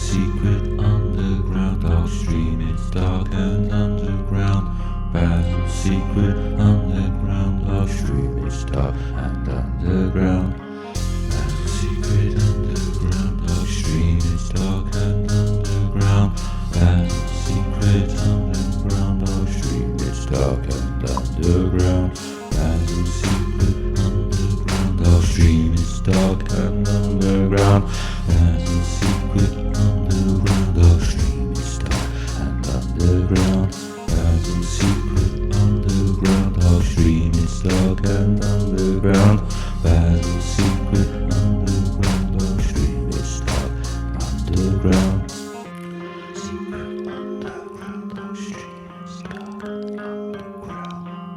secret underground dog stream. It's dark and underground. Basil's secret underground dog stream. It's dark and underground. Basil's secret underground dog stream. It's dark and underground. Basil's secret underground dog stream. It's dark and underground. Basil's secret underground dog stream. It's dark and underground. Basil's secret underground dog stream. It's dark and underground. Basil's secret underground dog stream. It's dark and underground. Basil's secret underground dog stream. It's dark underground. Secret underground dog stream. It's dark underground.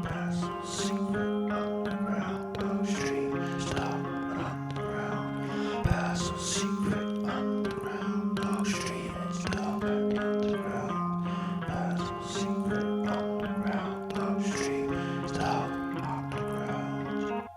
Basil's secret underground dog stream. It's dark underground. Basil's secret underground dog stream. It's dark underground. Basil's secret underground dog stream. It's dark underground.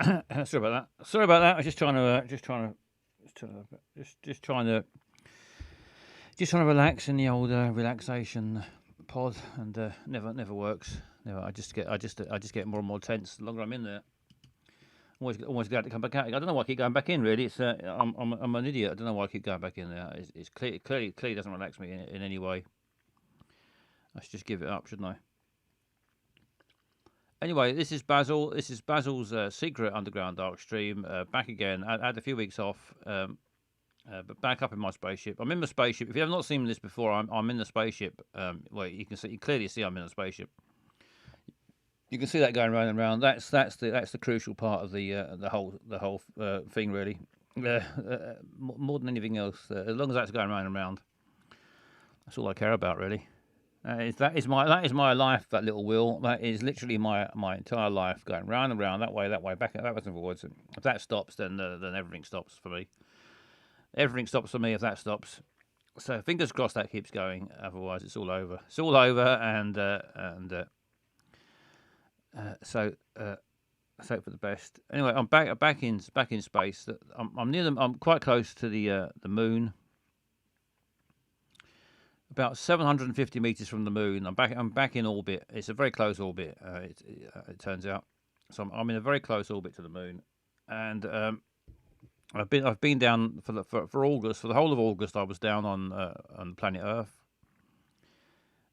Sorry about that. Sorry about that. I was just trying to relax in the old relaxation pod, and never works. Never. I just get more and more tense the longer I'm in there. Always glad to come back out. I don't know why I keep going back in. Really, it's I'm an idiot. I don't know why I keep going back in there. It's clearly doesn't relax me in any way. I should just give it up, shouldn't I? Anyway, this is Basil. This is Basil's secret underground dark stream. Back again. I had a few weeks off, but back up in my spaceship. I'm in the spaceship. If you have not seen this before, I'm in the spaceship. Well, you clearly see I'm in the spaceship. You can see that going round and round. That's the crucial part of the whole thing, really. More than anything else, as long as that's going round and round, that's all I care about, really. That is my life. That little wheel. That is literally my entire life, going round and round, that way, backwards and forwards. If that stops, then everything stops for me. Everything stops for me if that stops. So fingers crossed that keeps going. Otherwise, it's all over. It's all over, so hope for the best. Anyway, I'm back in space. I'm near them. I'm quite close to the moon. About 750 meters from the moon. I'm back in orbit. It's a very close orbit. It turns out. So I'm in a very close orbit to the moon, and I've been down for August. For the whole of August, I was down on planet Earth.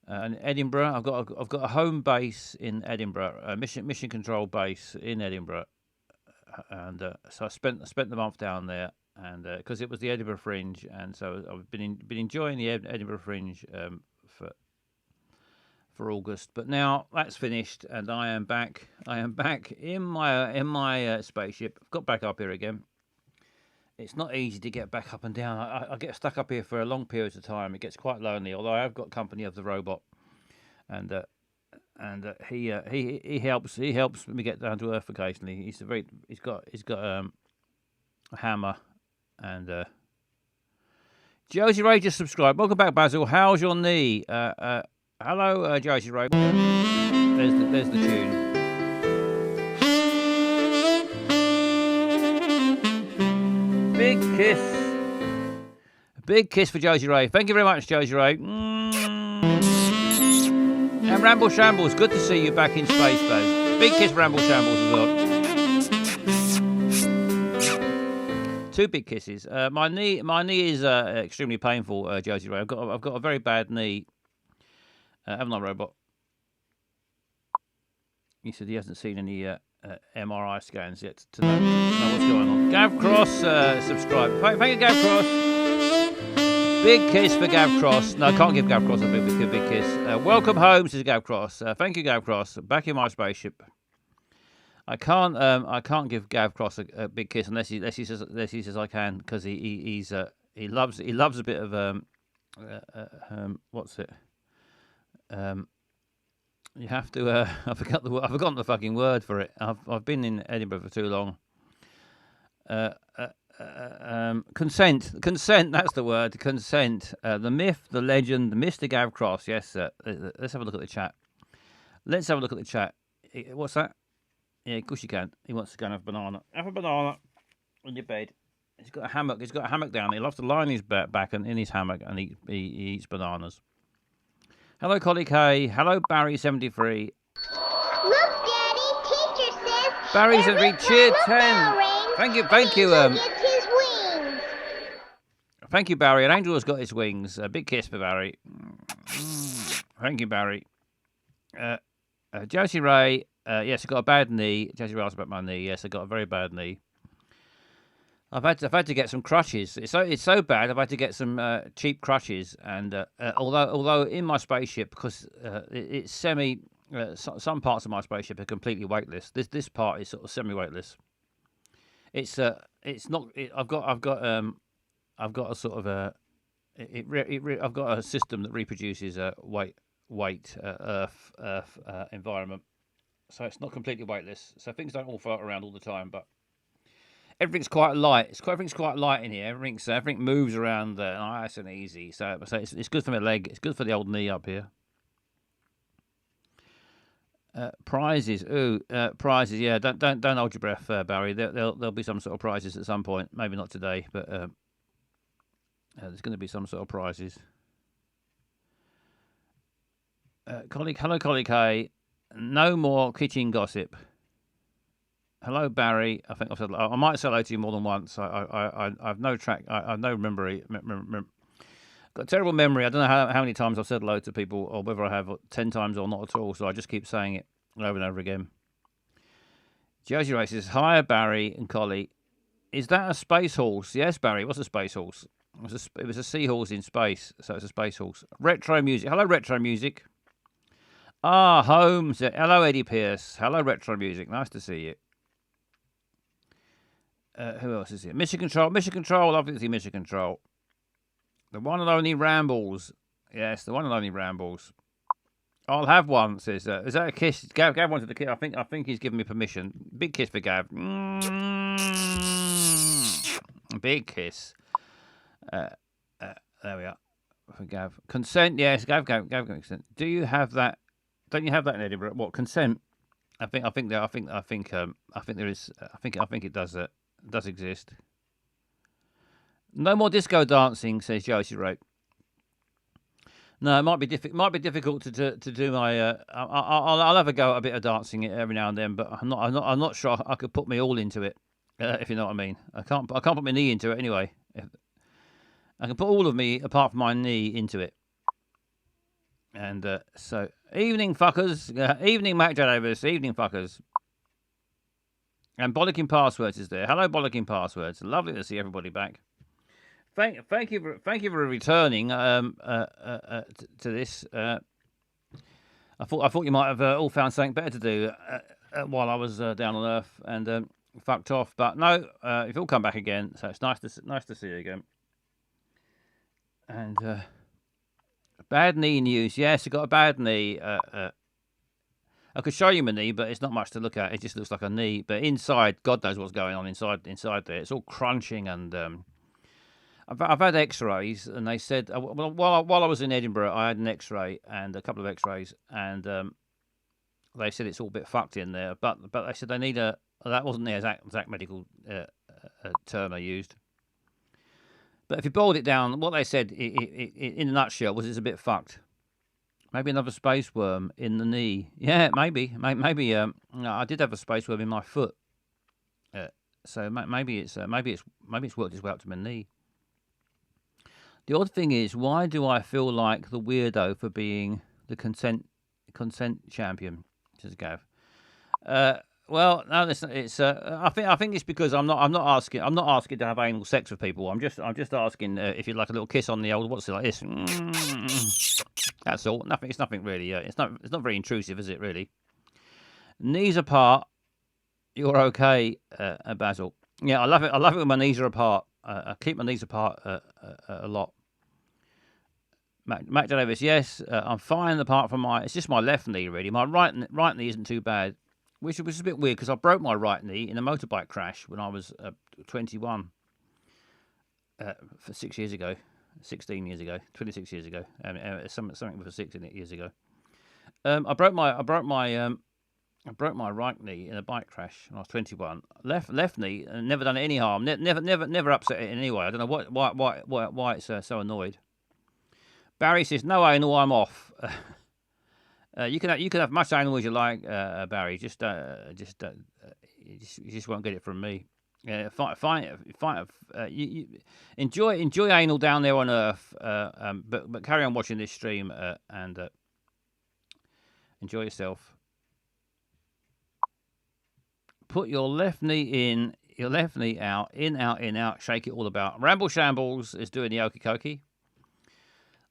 And Edinburgh, I've got a home base in Edinburgh, a mission control base in Edinburgh, and so I spent the month down there, and because it was the Edinburgh Fringe, and so I've been enjoying the Edinburgh Fringe for August. But now that's finished, and I am back in my spaceship. I've got back up here again. It's not easy to get back up and down. I get stuck up here for a long periods of time. It gets quite lonely. Although I've got company of the robot, and he helps me get down to earth occasionally. He's got a hammer, and Josie Ray just subscribed. Welcome back, Basil. How's your knee? Hello, Josie Ray. There's the tune. Big kiss for Josie Ray. Thank you very much, Josie Ray. And Ramble Shambles, good to see you back in space, Baz. Big kiss for Ramble Shambles as well. Two big kisses. My knee is extremely painful, Josie Ray. I've got a very bad knee. Haven't I, robot? He said he hasn't seen any MRI scans yet to know what's going on. Gav Cross, subscribe. Thank you, Gav Cross. Big kiss for Gav Cross. No, I can't give Gav Cross a big kiss. Welcome home, says Gav Cross. Thank you, Gav Cross. Back in my spaceship. I can't give Gav Cross a big kiss unless he says I can, because he loves a bit of what's it? You have to. I've forgotten the fucking word for it. I've been in Edinburgh for too long. Consent. That's the word. Consent. The myth, the legend, Mr. Gav Cross. Yes. Let's have a look at the chat. What's that? Yeah, of course you can. He wants to go and have a banana. Have a banana on your bed. He's got a hammock. He's got a hammock down. He loves to lie on his back and in his hammock, and he eats bananas. Hello, Collie K. Hello, Barry73. Look, Daddy, teacher says Barry73, cheer 10. Thank you. Gets his wings. Thank you, Barry. An angel has got his wings. A big kiss for Barry. Thank you, Barry. Josie Ray. Yes, I got a bad knee. Josie Ray asked about my knee. Yes, I got a very bad knee. I've had to get some crutches. It's so bad. I've had to get some cheap crutches, and although in my spaceship, because it's semi, some parts of my spaceship are completely weightless. This part is sort of semi-weightless. It's not. I've got a sort of a. I've got a system that reproduces weight Earth environment, so it's not completely weightless. So things don't all float around all the time, but. Everything's quite light. Everything's quite light in here. Everything moves around nice and easy. So it's good for my leg. It's good for the old knee up here. Prizes. Ooh, prizes. Yeah, don't hold your breath, Barry. There'll be some sort of prizes at some point. Maybe not today, but there's going to be some sort of prizes. Hello, colleague. Hey, no more kitchen gossip. Hello, Barry. I think I've said I might say hello to you more than once. I've no track. I've no memory. Got a terrible memory. I don't know how many times I've said hello to people, or whether I have 10 times or not at all. So I just keep saying it over and over again. Josie Ray says, "Hi, Barry and Collie. Is that a space horse?" Yes, Barry. What's a space horse? It was a seahorse in space, so it's a space horse. Retro music. Hello, retro music. Ah, Holmes. Hello, Eddie Pierce. Hello, retro music. Nice to see you. Who else is here? Mission Control. Mission Control. Lovely to see Mission Control. The one and only Rambles. Yes, the one and only Rambles. I'll have one, says. Is that a kiss? Gav wanted a kiss. I think he's given me permission. Big kiss for Gav. Big kiss. There we are. For Gav. Consent, yes. Gav consent. Do you have that? Don't you have that in Edinburgh? What, consent? I think there is. I think it does exist. No more disco dancing, says Josie Rope. No, it might be difficult to do my. I'll have a go at a bit of dancing every now and then, but I'm not sure I could put me all into it. If you know what I mean, I can't put my knee into it anyway. I can put all of me apart from my knee into it. And so, evening fuckers, evening Mac Davis, evening fuckers. And Bollocking Passwords is there. Hello, Bollocking Passwords. Lovely to see everybody back. Thank you for returning to this. I thought you might have all found something better to do while I was down on Earth and fucked off, but no, you've all come back again, so it's nice to see you again. And bad knee news. Yes, I got a bad knee. I could show you my knee, but it's not much to look at. It just looks like a knee, but inside, God knows what's going on inside there. It's all crunching and. I've had X-rays, and they said while I was in Edinburgh, I had an X-ray and a couple of X-rays, and they said it's all a bit fucked in there. But they said they need that wasn't the exact medical term they used. But if you boiled it down, what they said in a nutshell was it's a bit fucked. Maybe another space worm in the knee. Yeah, maybe. No, I did have a space worm in my foot, so maybe it's worked its way up to my knee. The odd thing is, why do I feel like the weirdo for being the consent champion? Says Gav. Well, no, it's. I think it's because I'm not asking to have anal sex with people. I'm just asking if you'd like a little kiss on the old. What's it like this? That's all. Nothing. It's nothing really. It's not very intrusive, is it? Really. Knees apart. You're okay, Basil. Yeah, I love it. I love it when my knees are apart. I keep my knees apart a lot. Mac Davis, yes, I'm fine apart from it's just my left knee really. My right knee isn't too bad, which is a bit weird because I broke my right knee in a motorbike crash when I was 21, 6 years ago, 16 years ago, 26 years ago, something with a 6 in it years ago. I broke my right knee in a bike crash when I was 21. Left knee, never done it any harm. Never upset it in any way. I don't know why it's so annoyed. Barry says no anal. I'm off. You can have much anal as you like, Barry. You just won't get it from me. Enjoy anal down there on Earth. But carry on watching this stream and enjoy yourself. Put your left knee in, your left knee out, in, out, shake it all about. Ramble Shambles is doing the okey cokey.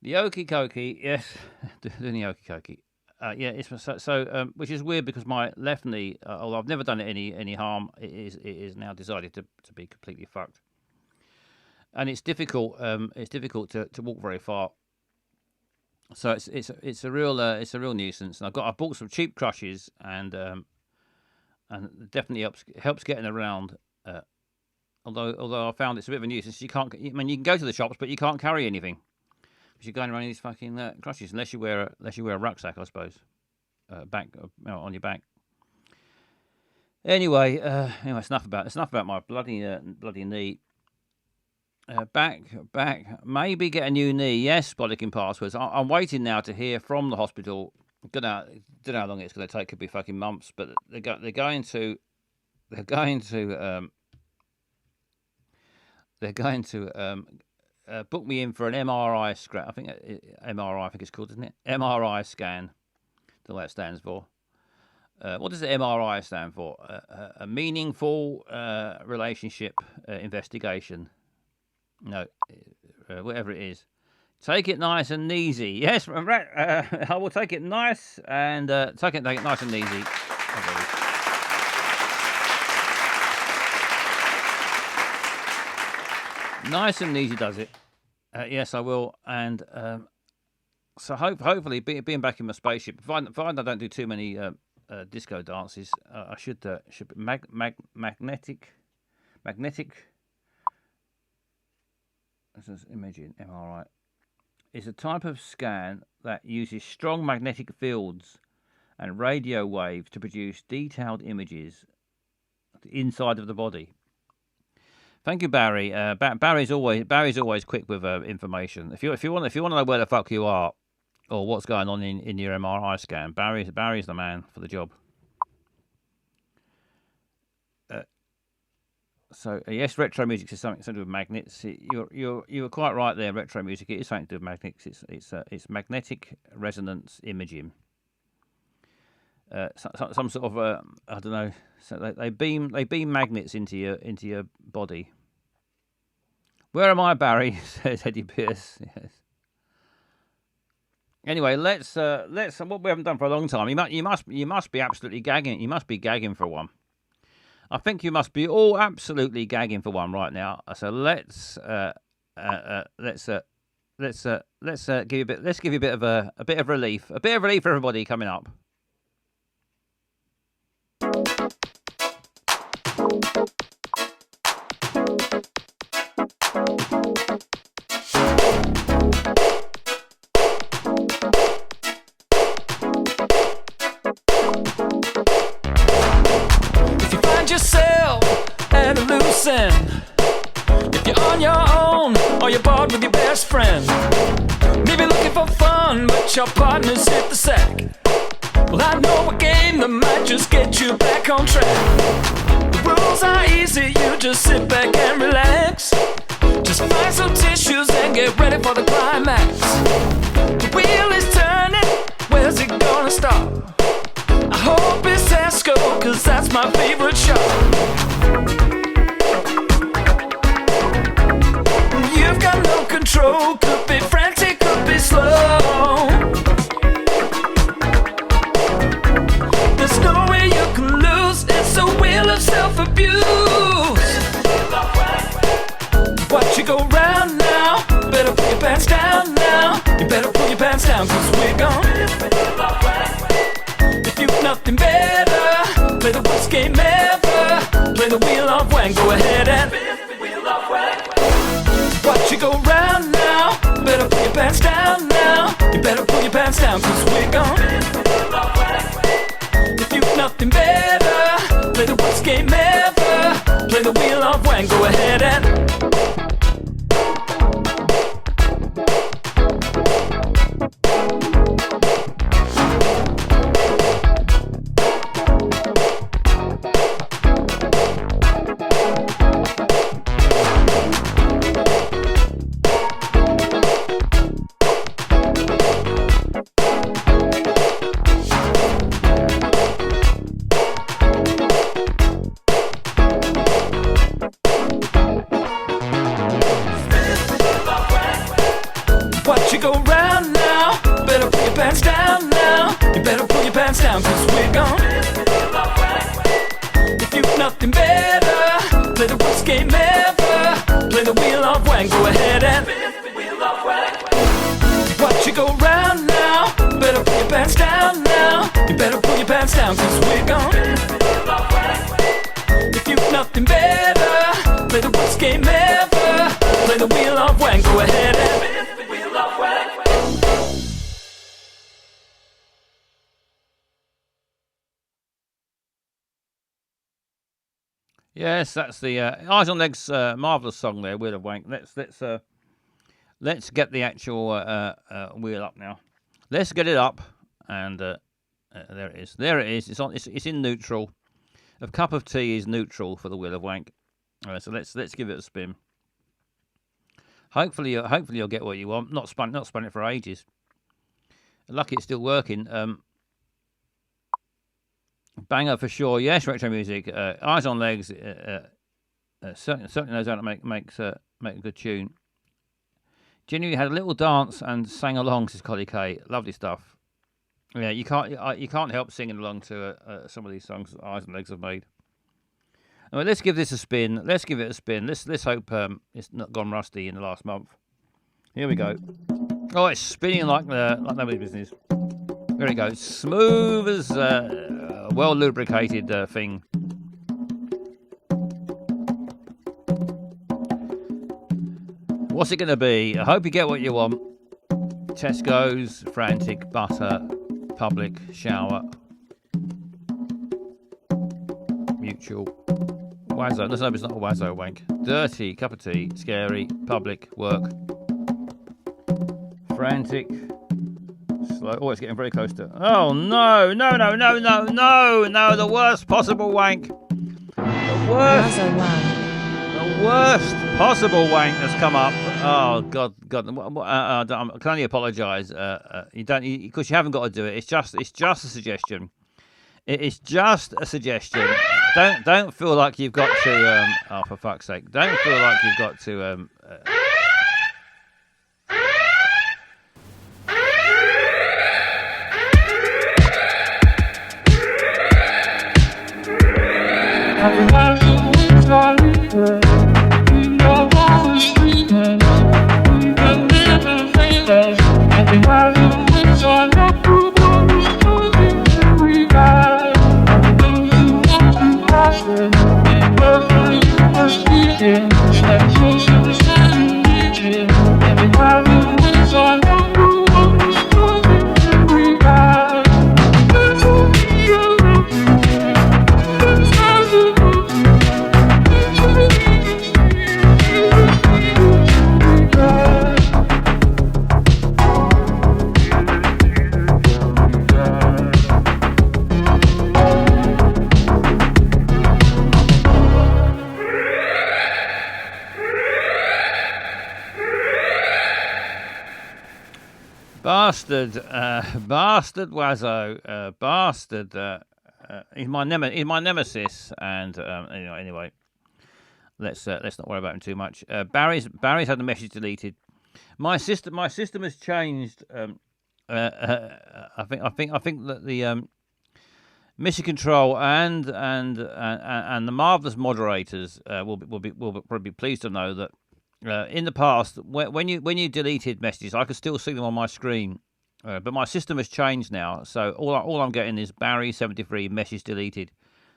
The okey cokey, yes, doing the okey cokey. Yeah, it's so which is weird because my left knee, although I've never done it any harm, it is now decided to be completely fucked. And it's difficult. It's difficult to walk very far. So it's a real nuisance. And I bought some cheap crutches and it definitely helps getting around. Although I found it's a bit of a nuisance. You can go to the shops, but you can't carry anything because you're going around in these fucking crutches unless you wear a rucksack, I suppose. back on your back. Anyway, it's enough about my bloody knee. Back. Maybe get a new knee. Yes, bollocking passwords. I'm waiting now to hear from the hospital. Don't know how long it's going to take. Could be fucking months. But they're going to book me in for an MRI scan. I think it's called, isn't it? MRI scan. Don't know what it stands for. What does the MRI stand for? A meaningful relationship investigation. No, whatever it is. Take it nice and easy. Yes, I will take it nice and take it nice and easy. Nice and easy does it. Yes, I will. And so hopefully, being back in my spaceship, find I don't do too many disco dances. I should magnetic. This is imaging MRI. It's a type of scan that uses strong magnetic fields and radio waves to produce detailed images of the inside of the body. Thank you, Barry. Barry's always quick with information. If you want to know where the fuck you are or what's going on in your MRI scan, Barry's the man for the job. So yes, retro music is something to do with magnets. You were quite right there. Retro music, it is something to do with magnets. It's magnetic resonance imaging. Some sort of I don't know. So they beam magnets into your body. Where am I, Barry? Says Eddie Pierce. Yes. Anyway, let's what we haven't done for a long time. You must be absolutely gagging. You must be gagging for one. I think you must be all absolutely gagging for one right now. So let's give you a bit of relief. A bit of relief for everybody coming up. Yourself at a loose end. If you're on your own or you're bored with your best friend, maybe looking for fun but your partner's hit the sack. Well, I know a game that might just get you back on track. The rules are easy, you just sit back and relax. Just find some tissues and get ready for the climax. The wheel is turning, where's it gonna stop? I hope it's Tesco, cause that's my favorite shop. You've got no control, could be frantic, could be slow. There's no way you can lose, it's a wheel of self-abuse. Watch you go round now, better put your pants down now. You better put your pants down, cause we're gone. If you've nothing better, play the worst game ever. Play the wheel of wang, go ahead and watch you go round now. Better put your pants down now. You better put your pants down, cause we're gone. If you've nothing better, play the worst game ever. Play the wheel of wang, go ahead and go round now. Better put your pants down now. You better put your pants down, cause we're gone. If you've nothing better, play the worst game ever. Play the wheel of wang, go ahead and watch you go round now. Better put your pants down now. You better put your pants down, cause we're gone. If you've nothing better, play the worst game ever. Play the wheel of wang, go ahead and Yes, that's the Eyes on Legs marvelous song there, Wheel of Wank. Let's get the actual wheel up now. Let's get it up, and there it is. There it is. It's on. It's in neutral. A cup of tea is neutral for the Wheel of Wank. So let's give it a spin. Hopefully you'll get what you want. Not spun it for ages. Lucky it's still working. Banger for sure. Yes, retro music. Eyes on Legs. Certainly knows how to make a good tune. Genuinely had a little dance and sang along, says Collie K. Lovely stuff. Yeah, you can't help singing along to some of these songs that Eyes and Legs have made. Anyway, let's give this a spin. Let's give it a spin. Let's hope it's not gone rusty in the last month. Here we go. Oh, it's spinning like nobody's business. There it goes. Smooth as a well lubricated thing. What's it going to be? I hope you get what you want. Tesco's, Frantic, Butter, Public, Shower, Mutual, Wazzo. Let's hope it's not a Wazzo wank. Dirty, cup of tea, scary, Public, work, Frantic, slow. Oh, it's getting very close to. Oh no! The worst possible wank. The worst possible wank that's come up. Oh God! I can only apologise. You don't, because you haven't got to do it. It's just a suggestion. It is just a suggestion. Don't feel like you've got to. Oh, for fuck's sake! Don't feel like you've got to. Bastard Wazzo, bastard. He's my nemesis, and anyway, let's not worry about him too much. Barry's had the message deleted. My system has changed. I think that the mission control and the marvelous moderators will probably be pleased to know that. In the past, when you deleted messages, I could still see them on my screen, but my system has changed now. So all I'm getting is Barry73 message deleted.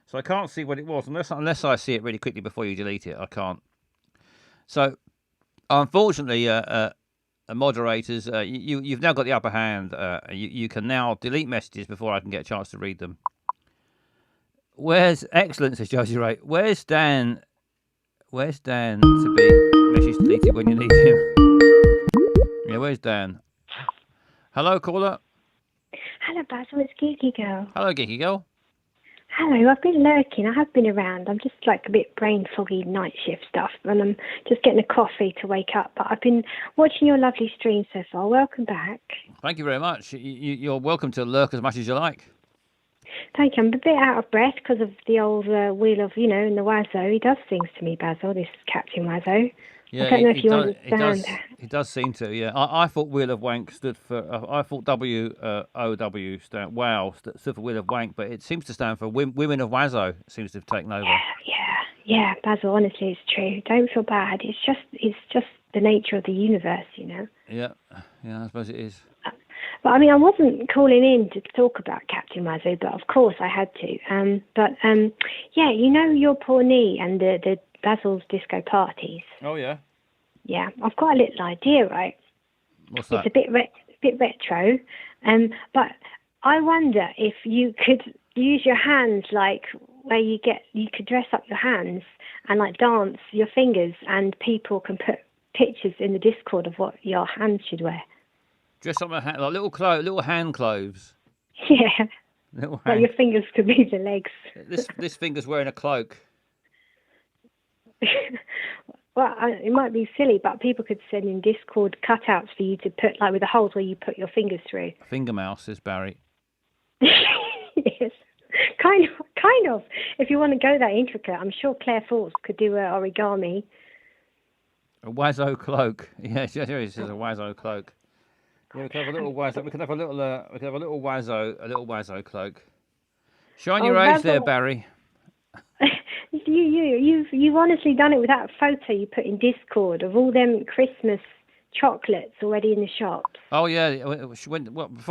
So I can't see what it was unless I see it really quickly before you delete it. I can't. So unfortunately, moderators, you've now got the upper hand. You can now delete messages before I can get a chance to read them. Where's excellent, says Josie Ray. Where's Dan to be message deleted when you need him? Yeah, where's Dan? Hello, caller. Hello, Basil. It's Geeky Girl. Hello, Geeky Girl. Hello. I've been lurking. I have been around. I'm just like a bit brain foggy night shift stuff, and I'm just getting a coffee to wake up. But I've been watching your lovely stream so far. Welcome back. Thank you very much. You're welcome to lurk as much as you like. Thank you. I'm a bit out of breath because of the old wheel of, in the Wazzo. He does things to me, Basil, this Captain Wazzo. Yeah, I don't know if you understand. He does seem to, yeah. I thought Wheel of Wank stood for, I thought WOW stood for Wheel of Wank, but it seems to stand for Women of Wazzo. It seems to have taken over. Yeah, Basil, honestly, it's true. Don't feel bad. It's just the nature of the universe, Yeah, I suppose it is. But I mean, I wasn't calling in to talk about Captain Wazzo, but of course I had to. Yeah, your poor knee and the Basil's disco parties. Oh yeah. Yeah, I've got a little idea, right? What's that? It's a bit retro, but I wonder if you could use your hands like where you could dress up your hands and like dance your fingers, and people can put pictures in the Discord of what your hands should wear. Dress up my hand like little hand clothes. Yeah. Little Like hand. your fingers could be the legs. This finger's wearing a cloak. Well, it might be silly, but people could send in Discord cutouts for you to put, like with the holes where you put your fingers through. Finger mouse, says Barry. Yes, kind of. If you want to go that intricate, I'm sure Claire Force could do an origami. A Wazo cloak. Yeah, she says a Wazo cloak. Yeah, we could have a little Wazo. We could have a little Wazo cloak. Shine your eyes there, Barry. You've honestly done it with that photo you put in Discord of all them Christmas chocolates already in the shops. Oh yeah,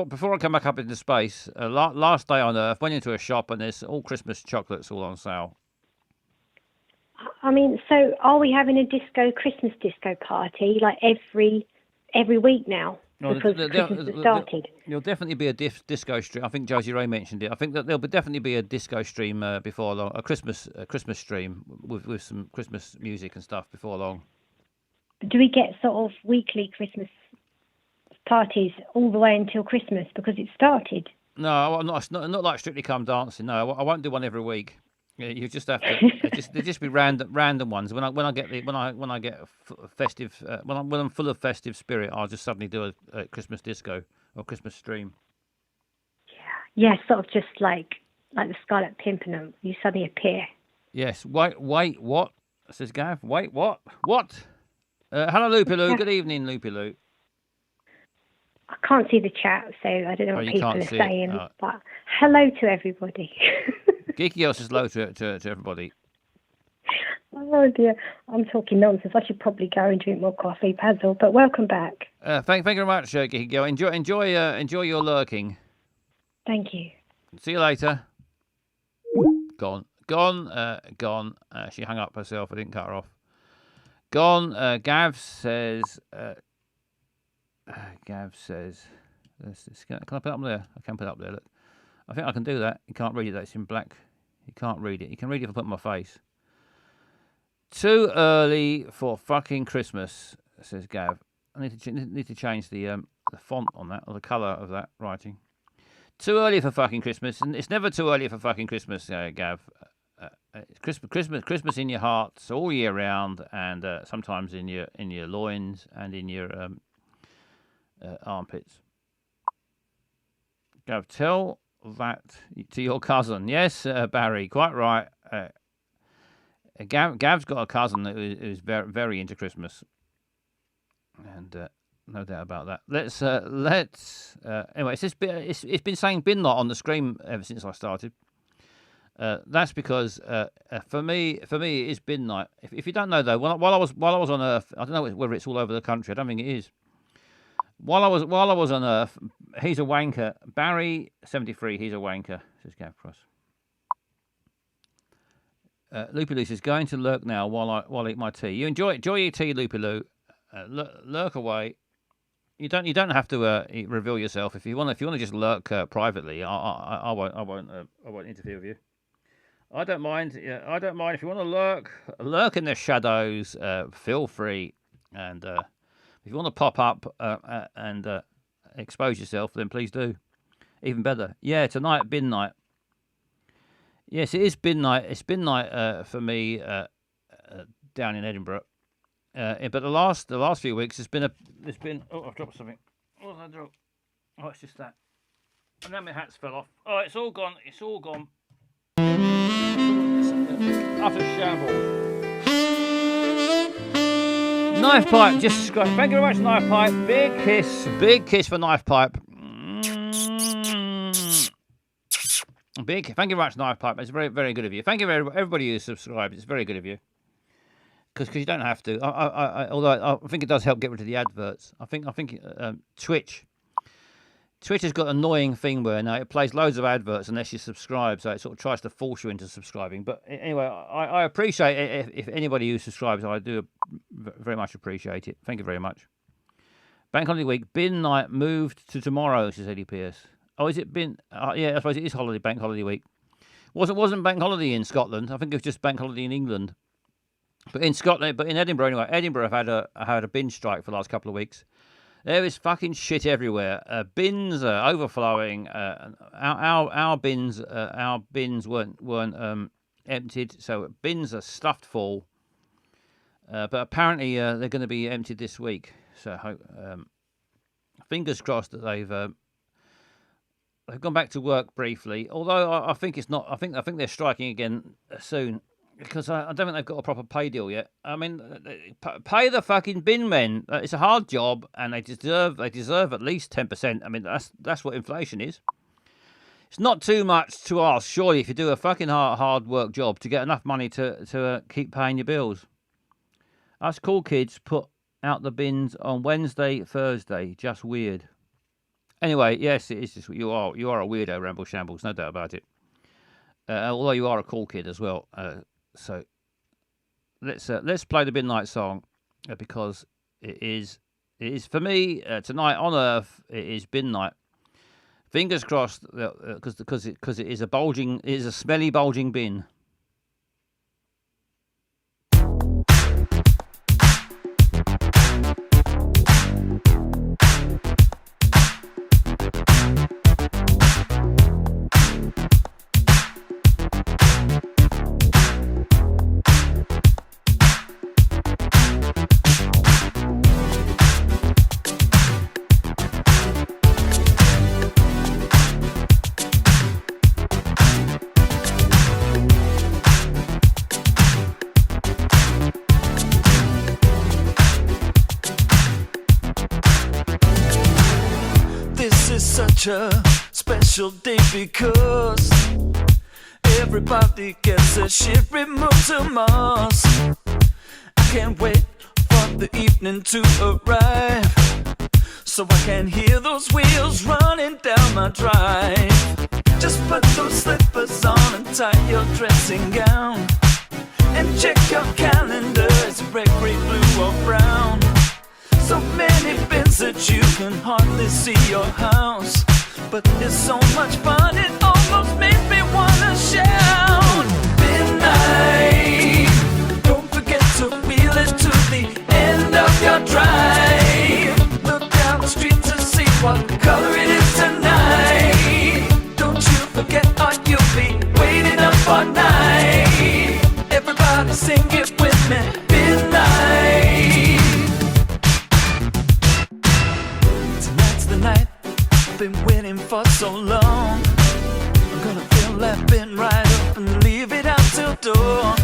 before I come back up into space, last day on Earth, went into a shop and there's all Christmas chocolates all on sale. I mean, so are we having a Christmas disco party like every week now? Because Christmas has started. There'll definitely be a disco stream. I think Josie Ray mentioned it. I think that there'll definitely be a disco stream before long. A Christmas stream with some Christmas music and stuff before long. Do we get sort of weekly Christmas parties all the way until Christmas because it started? No, not like Strictly Come Dancing. No, I won't do one every week. Yeah, you just have to. They just be random ones. When I get festive, when I'm full of festive spirit, I'll just suddenly do a Christmas disco or Christmas stream. Yeah, sort of just like the Scarlet Pimpernel. You suddenly appear. Yes. Wait, what? Says Gav. Wait, what? What? Hello, Loopy Loo. Good evening, Loopy Loo. I can't see the chat, so I don't know what people are saying. But hello to everybody. Geeky Girl says hello to everybody. Oh dear, I'm talking nonsense. I should probably go and drink more coffee, Basil. But welcome back. Thank you very much, Geeky Girl. Enjoy your lurking. Thank you. See you later. Gone. She hung up herself. I didn't cut her off. Gone. Gav says. Can I put it up there? I can put it up there. Look. I think I can do that. You can't read it. That's in black. You can't read it. You can read it if I put it on my face. Too early for fucking Christmas, says Gav. I need to change the font on that, or the colour of that writing. Too early for fucking Christmas, and it's never too early for fucking Christmas, Gav. Christmas in your hearts all year round, and sometimes in your loins and in your armpits. Gav, tell that to your cousin. Yes, Barry, quite right. Gav's got a cousin who's very, very into Christmas, and no doubt about that. Let's anyway. It's been saying bin lot on the screen ever since I started. That's because for me it is bin night. If you don't know though, while I was on Earth, I don't know whether it's all over the country. I don't think it is. While I was on Earth, he's a wanker. Barry 73, he's a wanker. Says Gav Cross. Loopy Loo says, going to lurk now while I eat my tea. You enjoy your tea, Loopy Loo. Lurk away. You don't have to reveal yourself. If you want to just lurk privately, I won't interfere with you. I don't mind. Yeah, I don't mind if you want to lurk in the shadows. Feel free, and if you want to pop up and expose yourself, then please do. Even better. Yeah, tonight bin night. Yes, it is bin night. It's bin night for me down in Edinburgh. But the last few weeks there's been oh, I've dropped something. What did I drop? Oh, it's just that. And then my hats fell off. Oh, it's all gone. It's all gone. Utter shambles. Knife Pipe, just subscribe. Thank you very much, Knife Pipe. Big kiss for Knife Pipe. Thank you very much, Knife Pipe. It's very, very good of you. Thank you everybody who subscribed. It's very good of you. Because you don't have to. Although I think it does help get rid of the adverts. I think Twitch has got an annoying thing where now it plays loads of adverts unless you subscribe, so it sort of tries to force you into subscribing. But anyway, I appreciate it if anybody who subscribes. I do very much appreciate it. Thank you very much. Bank holiday week, bin night moved to tomorrow, says Eddie Pierce. Oh, is it bin? Yeah, I suppose it is bank holiday week. Wasn't bank holiday in Scotland. I think it was just bank holiday in England. But in Scotland, but in Edinburgh anyway. Edinburgh have had a bin strike for the last couple of weeks. There is fucking shit everywhere. Bins are overflowing. Our bins weren't emptied, so bins are stuffed full. But apparently they're going to be emptied this week. So fingers crossed that they've gone back to work briefly. Although I think it's not. I think they're striking again soon. Because I don't think they've got a proper pay deal yet. I mean, pay the fucking bin men. It's a hard job, and they deserve at least 10%. I mean, that's what inflation is. It's not too much to ask, surely, if you do a fucking hard work job to get enough money to keep paying your bills. Us cool kids put out the bins on Wednesday, Thursday. Just weird. Anyway, yes, it is just you are a weirdo, Ramble Shambles, no doubt about it. Although you are a cool kid as well. So let's play the Midnight song because it is for me tonight on Earth. It is bin night. Fingers crossed because it is a smelly bulging bin. Such a special day because everybody gets a ship removed to Mars. I can't wait for the evening to arrive so I can hear those wheels running down my drive. Just put those slippers on and tie your dressing gown and check your calendar. It's red, green, blue or brown. So many bins that you can hardly see your house. But it's so much fun, it almost makes me wanna shout. Midnight, don't forget to wheel it to the end of your drive. Look down the street to see what color it is tonight. Don't you forget or you'll be waiting up all night. Everybody sing it with me. Midnight. Tonight's the night I've been waiting for so long. I'm gonna fill that bin right up and leave it out till dawn.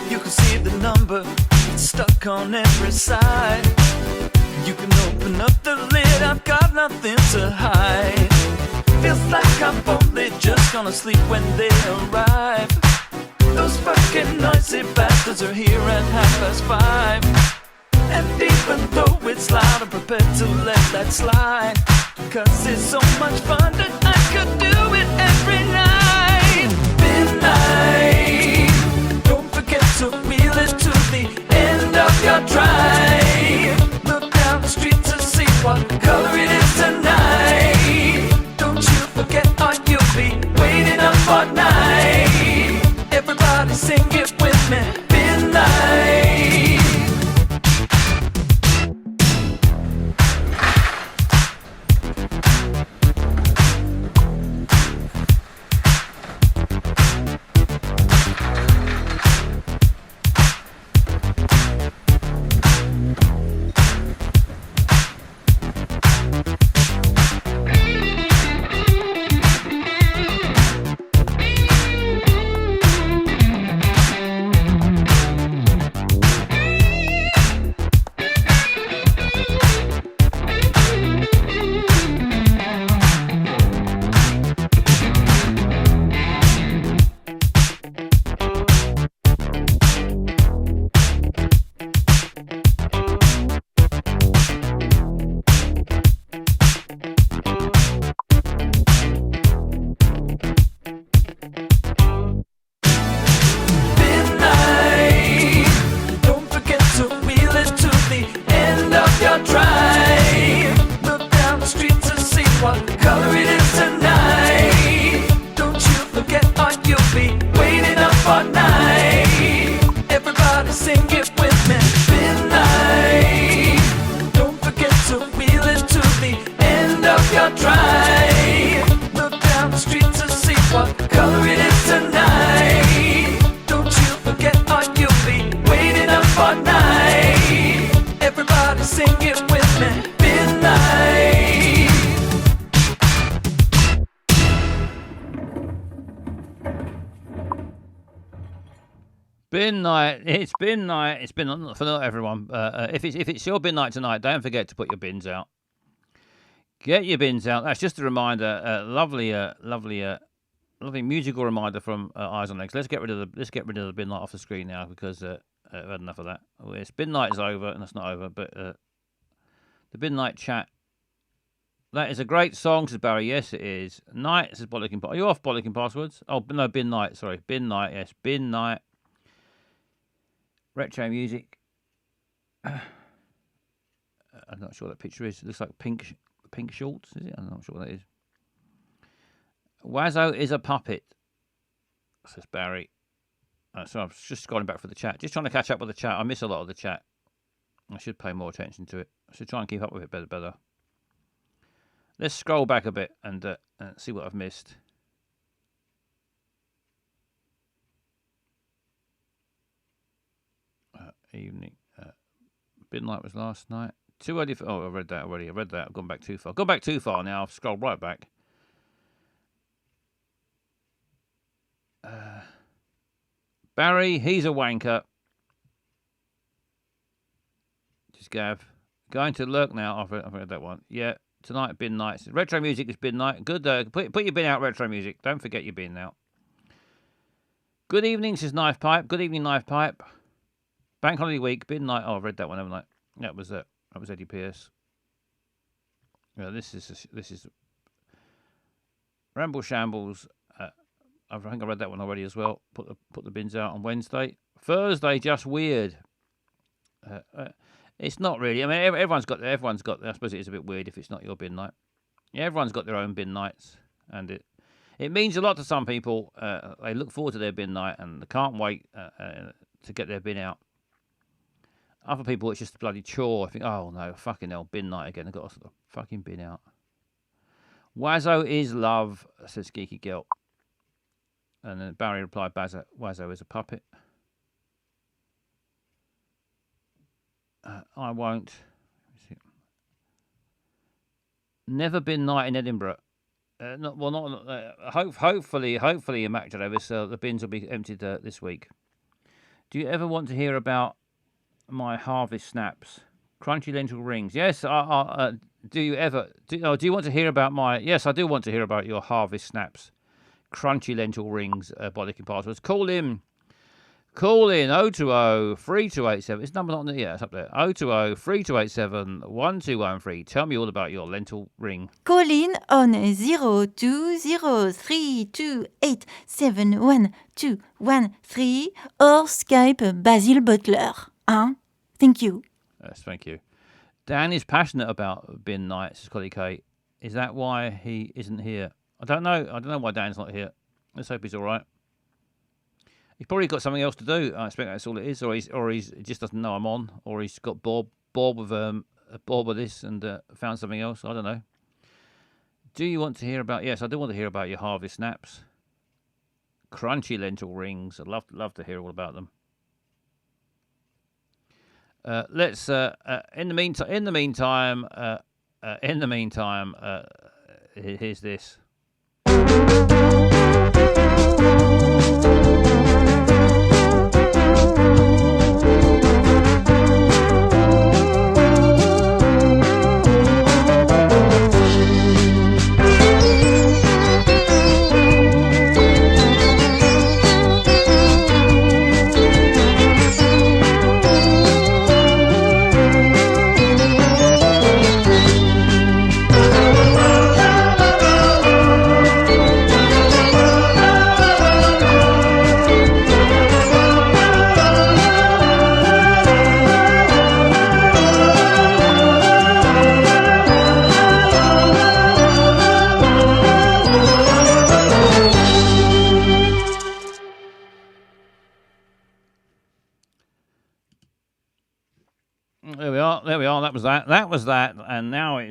You can see the number, it's stuck on every side. You can open up the lid, I've got nothing to hide. Feels like I'm only just gonna sleep when they arrive. Those fucking noisy bastards are here at 5:30. And even though it's loud, I'm prepared to let that slide. Cause it's so much fun that I could do it every night. Midnight, don't forget to wheel it to the end of your drive. Look down the street to see what color it is tonight. Don't you forget or you'll be waiting up all night. Everybody sing it with me. Midnight. guess what color it is tonight? Don't you forget or you'll be waiting up all night. Everybody sing it with me, midnight. Bin night. It's bin night. It's been for not everyone. If it's your bin night tonight, don't forget to put your bins out. Get your bins out. That's just a reminder. Lovely musical reminder from Eyes on Legs. Let's get rid of the bin light off the screen now because I've had enough of that. Well, it's bin night is over, and that's not over. But the bin night chat. That is a great song, says Barry. Yes, it is. Night says bollocking. Are you off bollocking passwords? Oh no, bin night. Sorry, bin night. Yes, bin night. Retro music. I'm not sure what that picture is. It looks like pink shorts, is it? I'm not sure what that is. Wazzo is a puppet, says Barry. So I've just scrolling back for the chat. Just trying to catch up with the chat. I miss a lot of the chat. I should pay more attention to it. I should try and keep up with it better. Let's scroll back a bit and see what I've missed. Evening. Midnight was last night. Too early for... Oh, I read that already. I've gone back too far. Gone back too far now. I've scrolled right back. Barry, he's a wanker. Just Gav. Going to lurk now. I've read that one. Yeah. Tonight, bin nights. Retro music is bin night. Good. Put your bin out, retro music. Don't forget your bin out. Good evening, says Knife Pipe. Good evening, Knife Pipe. Bank holiday week, bin night. Oh, I've read that one, haven't I? That was Eddie Pierce. Yeah, this is Ramble Shambles. I think I read that one already as well. Put the bins out on Wednesday. Thursday, just weird. It's not really. I mean, everyone's got. I suppose it is a bit weird if it's not your bin night. Yeah, everyone's got their own bin nights, and it means a lot to some people. They look forward to their bin night and they can't wait to get their bin out. Other people, it's just a bloody chore. I think, oh no, fucking hell, bin night again. I've got to fucking bin out. Wazzo is love, says Geeky Girl. And then Barry replied, Wazzo is a puppet. I won't. Never been night in Edinburgh. Hopefully, Immaculate, the bins will be emptied this week. Do you ever want to hear about my harvest snaps, crunchy lentil rings? Yes. Do you want to hear about my? Yes, I do want to hear about your harvest snaps, crunchy lentil rings. Bollocking passwords. Call in 020-3287. It's number not on the it's up there. 020-3287-1213. Tell me all about your lentil ring. Call in on 020-328-71213 or Skype Basil Butler. Thank you. Yes, thank you. Dan is passionate about bin nights, Collie Kate. Is that why he isn't here? I don't know why Dan's not here. Let's hope he's all right. He's probably got something else to do. I expect that's all it is, or he just doesn't know I'm on, or he's got bored with this and found something else. I don't know. Do you want to hear about? Yes, I do want to hear about your harvest snaps, crunchy lentil rings. I'd love to hear all about them. Let's. In the meantime, here's this. There we are. That was that. And now it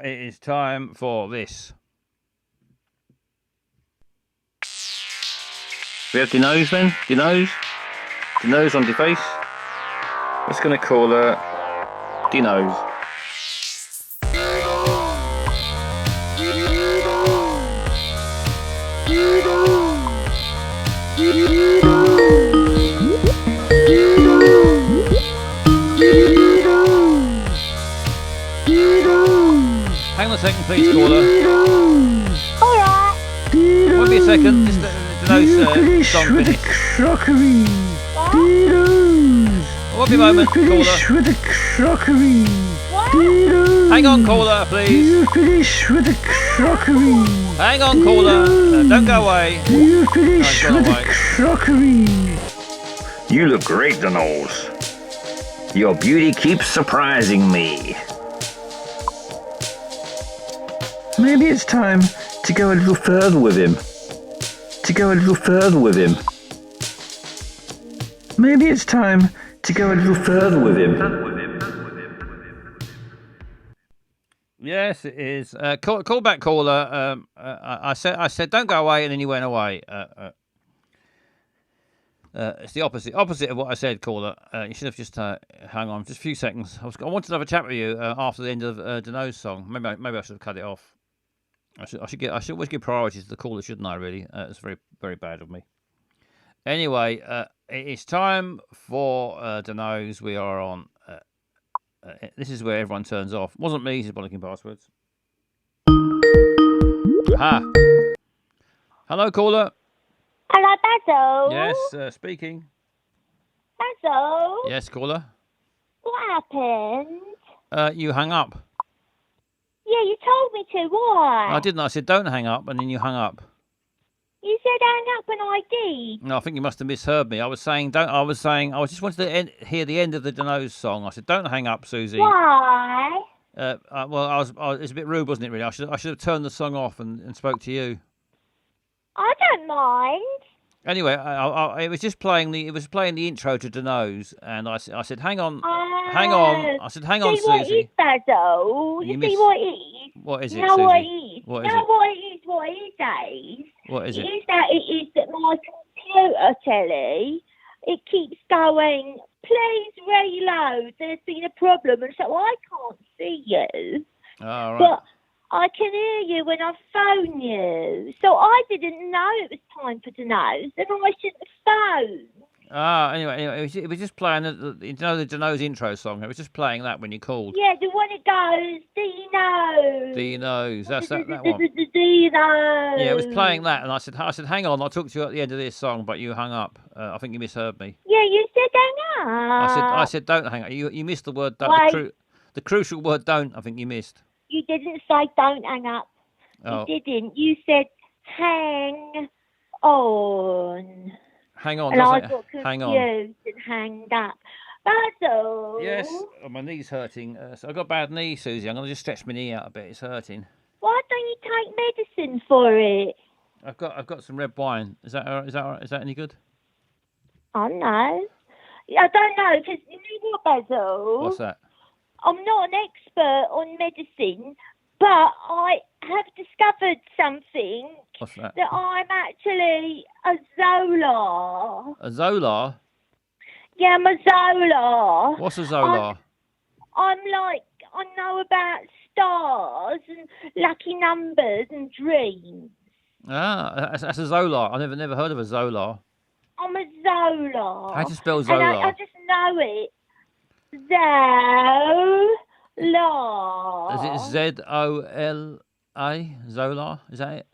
is time for this. We have Dino's then? Dino's? Dino's on the face? We're just going to call her Dino's. Hang on a second, please, caller. Alright. Won't be a second. Just Dino's song finish. Crockery. Won't be a moment, caller. With the crockery. Hang on, caller, please. You finish with the crockery. Hang on, caller. Don't go away. You finish No, with go the away. crockery. You look great, Dino's. Your beauty keeps surprising me. Maybe it's time to go a little further with him. Maybe it's time to go a little further with him. Yes, it is. Call back, caller. I said, don't go away, and then you went away. It's the opposite of what I said, caller. You should have just hang on just a few seconds. I wanted to have a chat with you after the end of Dano's song. Maybe I should have cut it off. I should always give priority to the caller, shouldn't I? Really, it's very very bad of me. Anyway, it's time for Dano's. We are on. This is where everyone turns off. Wasn't me. This is Bollocking Passwords. Aha. Hello, caller. Hello, Basil. Yes, speaking. Basil. Yes, caller. What happened? You hung up. Yeah, you told me to. Why? I didn't. I said don't hang up, and then you hung up. You said hang up when I did. No, I think you must have misheard me. I was saying don't. I just wanted to hear the end of the Dano's song. I said don't hang up, Susie. Why? Well, I was. It's a bit rude, wasn't it? Really, I should have turned the song off and spoke to you. I don't mind. Anyway, it was just playing the intro to Dano's, and I said hang on. Hang on. I said, hang on, see what Susie. is, Basil? You see what it is? What is it, You know Susie? what it is? What You is know it? what it is? What it is, Dave? What is it? It is that my computer telly, it keeps going, please reload, there's been a problem, and so I can't see you. Oh, right. But I can hear you when I phone you. So I didn't know it was time for Dano's, and I shouldn't have phoned. Anyway, it was just playing the Dano's intro song. It was just playing that when you called. Yeah, the one that goes, Dino. Dino's. That's that one. Dino. Yeah, it was playing that, and I said, hang on, I'll talk to you at the end of this song, but you hung up. I think you misheard me. Yeah, you said hang up. I said, don't hang up. You missed the word. Don't, the crucial word, don't. I think you missed. You didn't say don't hang up. Oh. You didn't. You said hang on. Hang on. And I got hang on. confused and hanged up. Basil. Yes, my knee's hurting. So I've got a bad knee, Susie. I'm going to just stretch my knee out a bit. It's hurting. Why don't you take medicine for it? I've got some red wine. Is that all right? Is that any good? I don't know. I don't know, because you know what, Basil? What's that? I'm not an expert on medicine, but I have discovered something. What's that? That I'm actually a Zola. A Zola? Yeah, I'm a Zola. What's a Zola? I'm like, I know about stars and lucky numbers and dreams. That's a Zola. I've never heard of a Zola. I'm a Zola. How do you spell Zola? And I just know it. Zola. Is it Z-O-L-A? Zola? Is that it?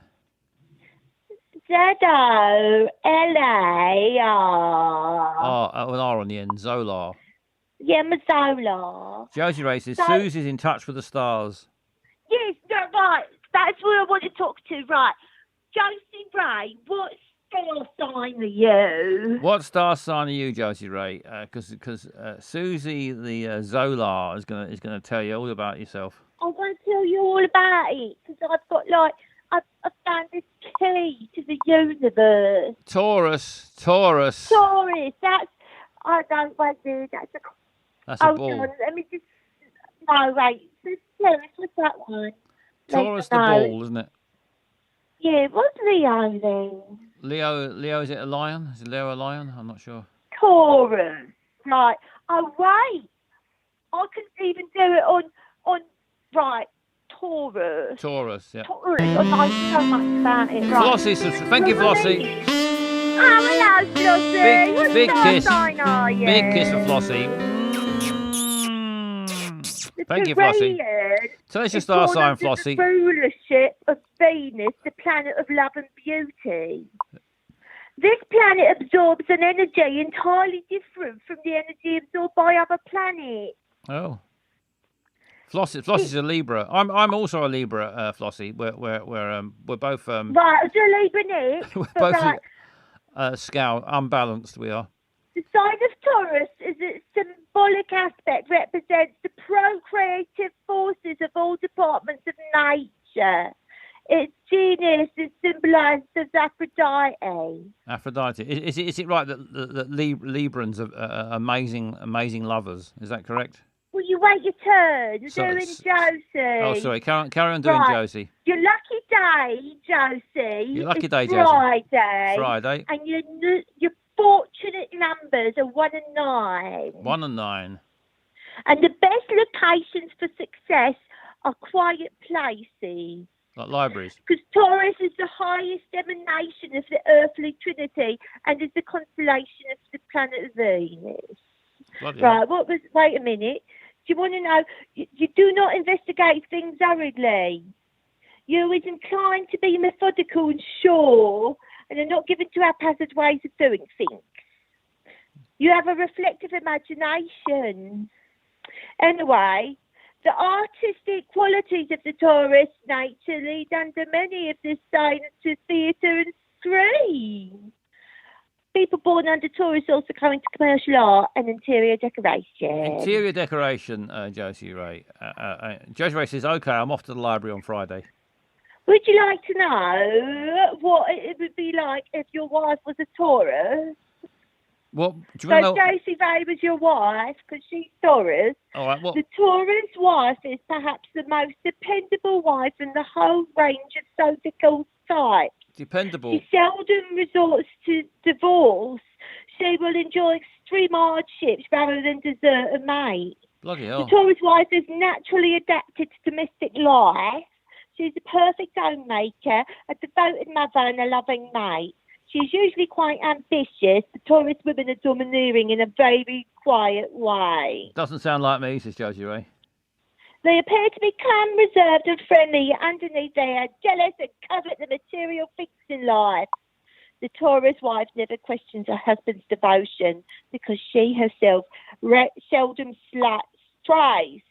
Zola. An R on the end. Zola. Yeah, I'm a Zola. Josie Ray says, So- Susie's in touch with the stars. Yes, right. That's what I want to talk to. Right. Josie Ray, what star sign are you? What star sign are you, Josie Ray? Because Susie the Zola is gonna tell you all about yourself. I'm going to tell you all about it because I've got I've found this key to the universe. Taurus. Taurus. That's I don't wait there. That's a hold ball. on, let me just. No, wait. Taurus, what's that one? Taurus the No. ball, isn't it? Yeah, what's Leo then? Leo, is it a lion? Is Leo a lion? I'm not sure. Taurus. Right. Oh, wait. I can even do it on right, Taurus. Taurus, yeah. Taurus. I know so much about it. Right. Flossie, thank you, Flossie. Oh, hello, Flossie. What Big star kiss. sign are you? Big kiss for Flossie. The Thank you, Flossie. Tyrian Tell us your is star born sign, under Flossie. the rulership of Venus, the planet of love and beauty. This planet absorbs an energy entirely different from the energy absorbed by other planets. Oh. Flossie's a Libra. I'm also a Libra, Flossie. We're both Right, it's a Libra Nick, we're but both right, scout, unbalanced. We are. the sign of Taurus is its symbolic aspect represents the procreative forces of all departments of nature. Its genius is symbolised as Aphrodite. Aphrodite. Is it right that Librans are amazing lovers? Is that correct? Will you wait your turn? You're So- doing Josie. Oh, sorry. Carry on doing Right. Josie. Your lucky day, Josie, Your lucky is day, Josie. Friday. Friday. And your fortunate numbers are 1 and 9. 1 and 9. And the best locations for success are quiet places. Like libraries. Because Taurus is the highest emanation of the earthly trinity and is the constellation of the planet Venus. Bloody hell. Right, wait a minute. Do you want to know? You do not investigate things hurriedly. You're always inclined to be methodical and sure, and are not given to haphazard ways of doing things. You have a reflective imagination. Anyway, the artistic qualities of the Taurus nature lead under many of the signs to theatre and screen. People born under Taurus also go into commercial art and interior decoration. Interior decoration, Josie Ray. Josie Ray says, "Okay, I'm off to the library on Friday." Would you like to know what it would be like if your wife was a Taurus? What do you So want to know? Josie Ray was your wife because she's Taurus. All right. What? The Taurus wife is perhaps the most dependable wife in the whole range of so-called types. Dependable. She seldom resorts to divorce. She will enjoy extreme hardships rather than desert a mate. Bloody The hell. Taurus wife is naturally adapted to domestic life. She's a perfect homemaker, a devoted mother and a loving mate. She's usually quite ambitious. The Taurus women are domineering in a very quiet way. Doesn't sound like me, says Josie Ray. They appear to be calm, reserved and friendly. Underneath they are jealous and covet the material things in life. The Taurus wife never questions her husband's devotion because she herself seldom strays.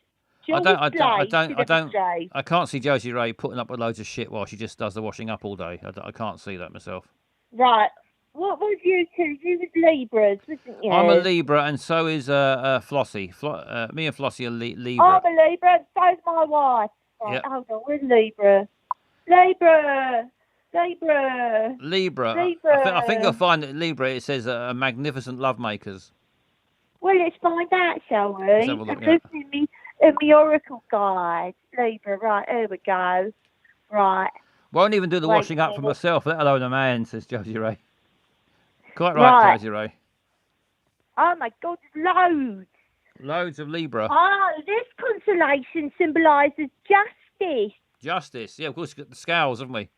She always slays, she never strays. I can't see Josie Ray putting up with loads of shit while she just does the washing up all day. I can't see that myself. Right. What was you two? You was Libras, wasn't you? I'm a Libra, and so is Flossie. Me and Flossie are Libra. I'm a Libra, and so's my wife. Right, Yep. hold on, we're Libra. Libra. I think you'll find that Libra, it says magnificent lovemakers. Well, let's find out, shall we? Let's have a look, I'm looking in the Oracle guide. Libra, right, here we go. Right. Won't even do the Wait washing a up for minute. myself, let alone a man, says Josie Ray. Quite right, Right. Josie Ray. Oh, my God, loads. Loads of Libra. Oh, this constellation symbolises justice. Justice. Yeah, of course, we've got the scales, haven't we?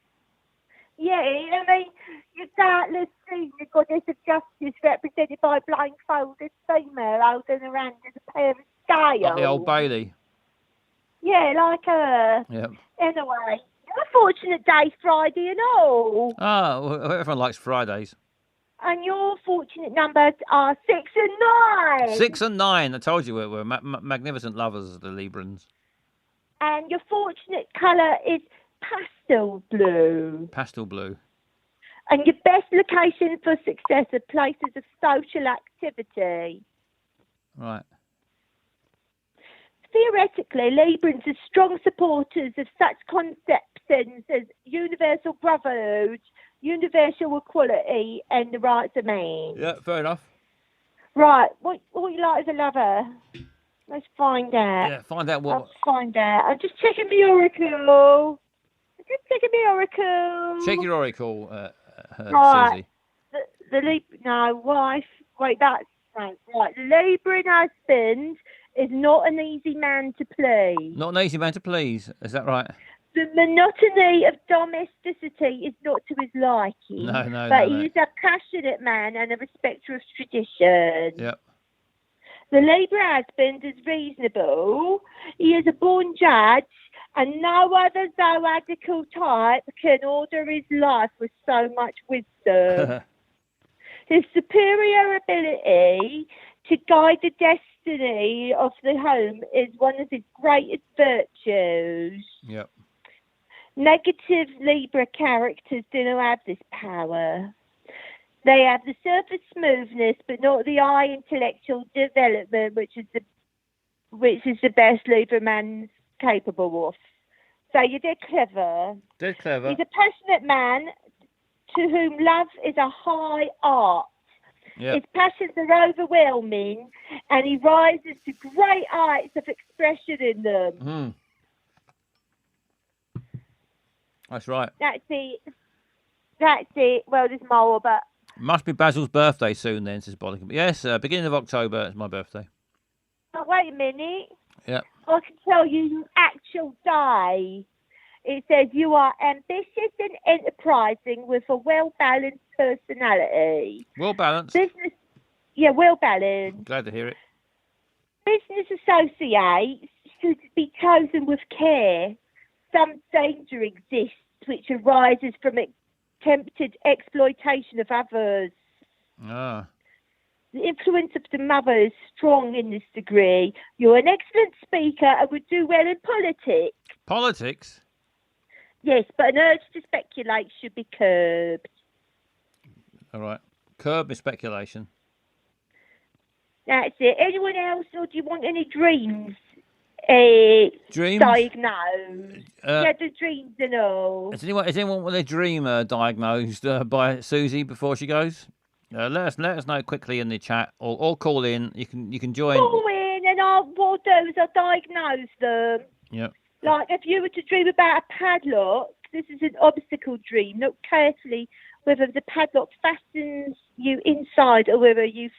Yeah, I mean, you've doubtless seen the goddess of justice represented by a blindfolded female holding her hand in a pair of scales. Like the old Bailey. Yeah, like her. Yeah. Anyway, your fortunate day Friday and all. Ah, well, everyone likes Fridays. And your fortunate numbers are 6 and 9. 6 and 9. I told you we're magnificent lovers, the Librans. And your fortunate colour is pastel blue. Pastel blue. And your best location for success are places of social activity. Right. Theoretically, Librans are strong supporters of such conceptions as universal brotherhood, universal equality, and the rights of man. Yeah, fair enough. Right, what you like as a lover? Let's find out. Yeah, find out what. Let's find out. I'm just checking the oracle. I'm just checking the oracle. Check your oracle. Right. Susie. Wife. Wait, that's no, right. The labouring husband is not an easy man to please. Not an easy man to please. Is that right? The monotony of domesticity is not to his liking. But he is a passionate man and a respecter of tradition. Yep. The Labour husband is reasonable. He is a born judge, and no other zoadical type can order his life with so much wisdom. His superior ability to guide the destiny of the home is one of his greatest virtues. Yep. Negative Libra characters do not have this power. They have the surface smoothness, but not the eye intellectual development, which is the best Libra man's capable of. So they're clever. They're clever. He's a passionate man to whom love is a high art. Yep. His passions are overwhelming, and he rises to great heights of expression in them. That's right. That's it. Well, there's more, but... Must be Basil's birthday soon then, says Bolly. Yes, beginning of October is my birthday. Oh, wait a minute. Yep. I can tell you the actual day. It says you are ambitious and enterprising with a well-balanced personality. Well-balanced? Well-balanced. Glad to hear it. Business associates should be chosen with care. Some danger exists which arises from attempted exploitation of others. Ah. The influence of the mother is strong in this degree. You're an excellent speaker and would do well in politics. Politics? Yes, but an urge to speculate should be curbed. All right. Curb my speculation. That's it. Anyone else, or do you want any dreams? Dreams? Diagnosed. The dreams and all. Is anyone with a dream diagnosed by Susie before she goes? Let us know quickly in the chat, or call in. You can join. Call in, and what I'll do is I'll diagnose them. Yep. Like if you were to dream about a padlock, this is an obstacle dream. Look carefully whether the padlock fastens you inside or whether you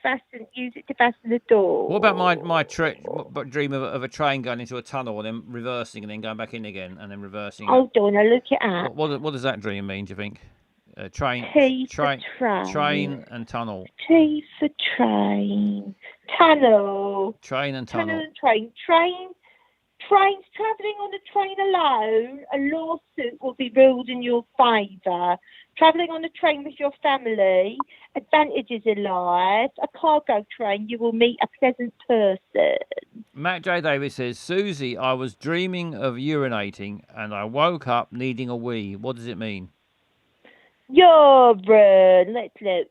use it to fasten the door. What about my dream of a train going into a tunnel and then reversing and then going back in again and then reversing? Hold on, I'll look it up. What does that dream mean, do you think? Train and tunnel. T for train. Tunnel. Train and tunnel. Tunnel and train. Trains travelling on a train alone, a lawsuit will be ruled in your favour. Travelling on a train with your family, advantages in life. A cargo train, you will meet a pleasant person. Matt J. Davis says, Susie, I was dreaming of urinating and I woke up needing a wee. What does it mean? Urine. Let's look.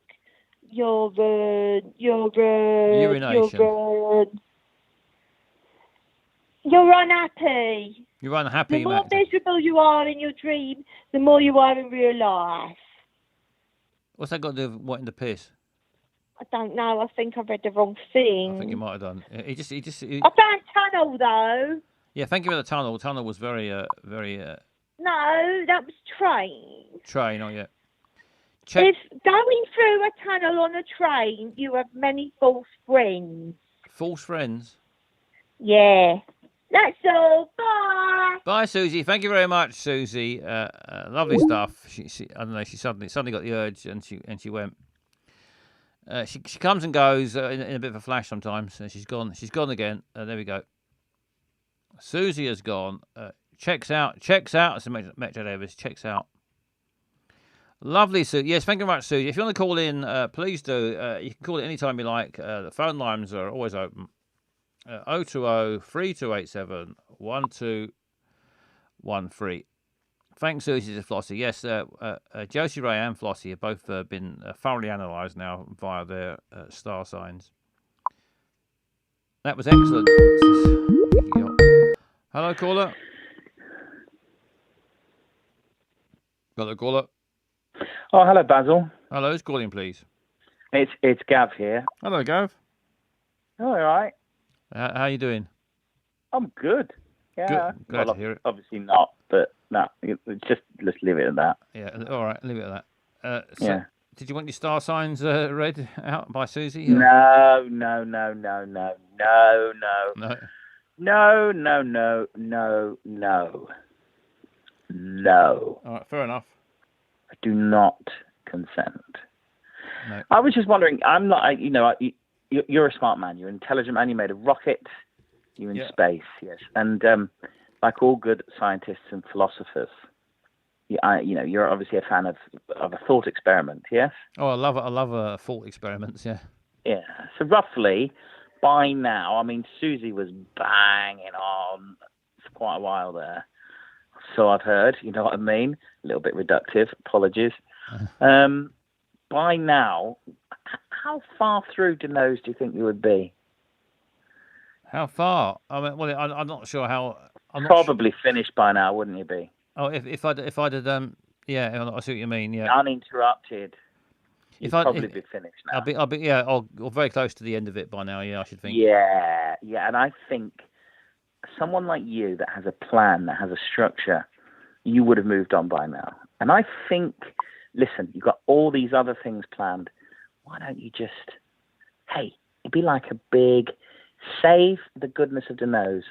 Urine. Urination. You're unhappy. You're unhappy, The more Matt. miserable you are in your dream, the more you are in real life. What's that got to do with wanting to piss? I don't know. I think I read the wrong thing. I think you might have done. I found tunnel though. Yeah, thank you for the tunnel. Tunnel was very. No, that was train. Train, oh yeah. If going through a tunnel on a train, you have many false friends. False friends? Yeah. That's all. Bye. Bye, Susie. Thank you very much, Susie. Lovely stuff. She I don't know. She suddenly got the urge, and she went. She comes and goes in a bit of a flash sometimes. She's gone. She's gone again. There we go. Susie has gone. Checks out. So Metro Davis checks out. Lovely, Sue. Yes, thank you very much, Susie. If you want to call in, please do. You can call it any time you like. The phone lines are always open. 020-3287-1213. Thanks, Susie, to Flossie. Yes, Josie Ray and Flossie have both been thoroughly analysed now via their star signs. That was excellent. Hello, caller. Hello, caller. Oh, hello, Basil. Hello, who's calling, please? It's Gav here. Hello, Gav. Oh, all right. How you doing? I'm good. Yeah. Good. Glad to hear it. Obviously not, but no, let's leave it at that. Yeah, all right, leave it at that. So Yeah. did you want your star signs read out by Susie? No. No. No. All right, fair enough. I do not consent. No. I was just wondering. I'm not. You're a smart man. You're an intelligent man. You made a rocket. You're in space. Yes. And like all good scientists and philosophers, you're obviously a fan of a thought experiment. Yes. Oh, I love thought experiments. Yeah. Yeah. So roughly, by now, I mean, Susie was banging on for quite a while there. So I've heard. You know what I mean? A little bit reductive. Apologies. By now, how far through Deno's do you think you would be? How far? I mean, well, I'm not sure how. Probably finished by now, wouldn't you be? Oh, if I'd yeah, I see what you mean. Yeah. Uninterrupted. You'd probably be finished now. I'll be or very close to the end of it by now. Yeah, I should think. Yeah, and I think someone like you that has a plan, that has a structure, you would have moved on by now. And I think, listen, you've got all these other things planned. Why don't you just, it'd be like a big save the goodness of Deno's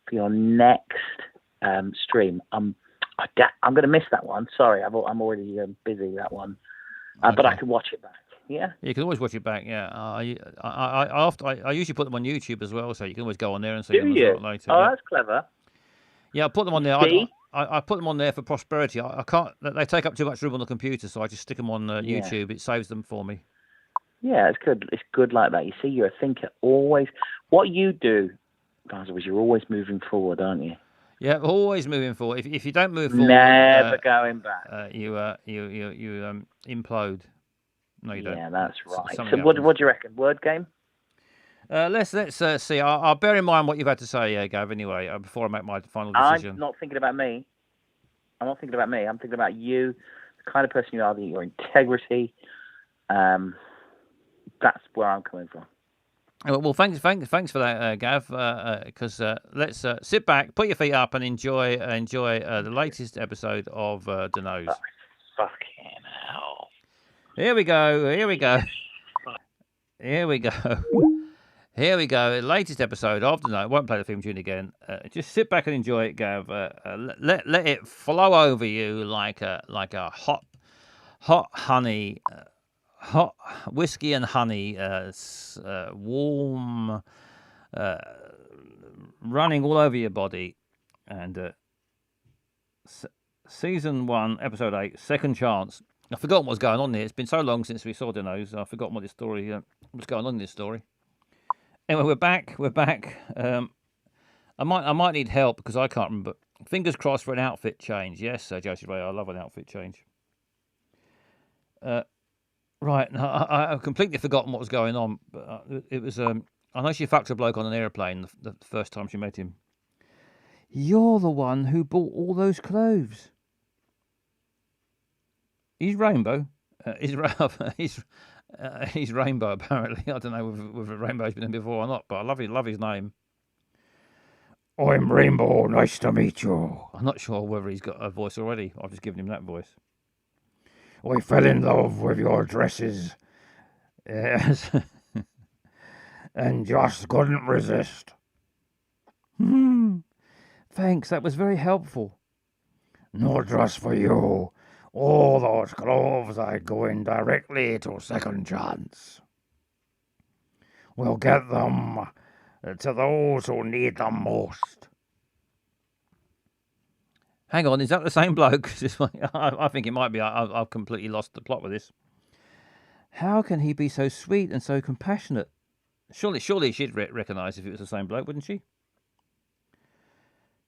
for your next stream. I'm going to miss that one. Sorry, I'm already busy that one. But I can watch it back. Yeah. You can always watch it back. Yeah. I usually put them on YouTube as well, so you can always go on there and see them as well later. Oh, that's clever. Yeah, I put them on there. See? I put them on there for prosperity. I can't. They take up too much room on the computer, so I just stick them on YouTube. It saves them for me. Yeah, it's good. It's good like that. You see, you're a thinker. Always, what you do, Basil, is you're always moving forward, aren't you? Yeah, always moving forward. If you don't move forward, never going back. You implode. No, you don't. Yeah, that's right. So what do you reckon? Word game? Let's see. I'll bear in mind what you've had to say, Gav. Anyway, before I make my final decision. I'm not thinking about me. I'm thinking about you, the kind of person you are, your integrity. That's where I'm coming from. Well, thanks for that, Gav. Because let's sit back, put your feet up, and enjoy the latest episode of Deno's. Oh, fucking hell! Here we go. The latest episode of Deno. Won't play the theme tune again. Just sit back and enjoy it, Gav. Let it flow over you like a hot honey. Hot whiskey and honey, warm, running all over your body, and season 1, episode 8, second chance. I've forgotten what's going on here. It's been so long since we saw Deno's. I've forgotten what this story, what's going on in this story. Anyway, we're back. I might need help because I can't remember. Fingers crossed for an outfit change. Yes, Josie Ray, I love an outfit change. Right, I've completely forgotten what was going on. But it was, I know she fucked a bloke on an aeroplane the first time she met him. You're the one who bought all those clothes. He's Rainbow. He's Rainbow, apparently. I don't know whether Rainbow's been in before or not, but I love his name. I'm Rainbow. Nice to meet you. I'm not sure whether he's got a voice already. I've just given him that voice. I fell in love with your dresses. Yes. And just couldn't resist. Thanks, that was very helpful. Not just for you. All those clothes I'd go in directly to second chance. We'll get them to those who need them most. Hang on, is that the same bloke? I think it might be. I've completely lost the plot with this. How can he be so sweet and so compassionate? Surely she'd recognise if it was the same bloke, wouldn't she?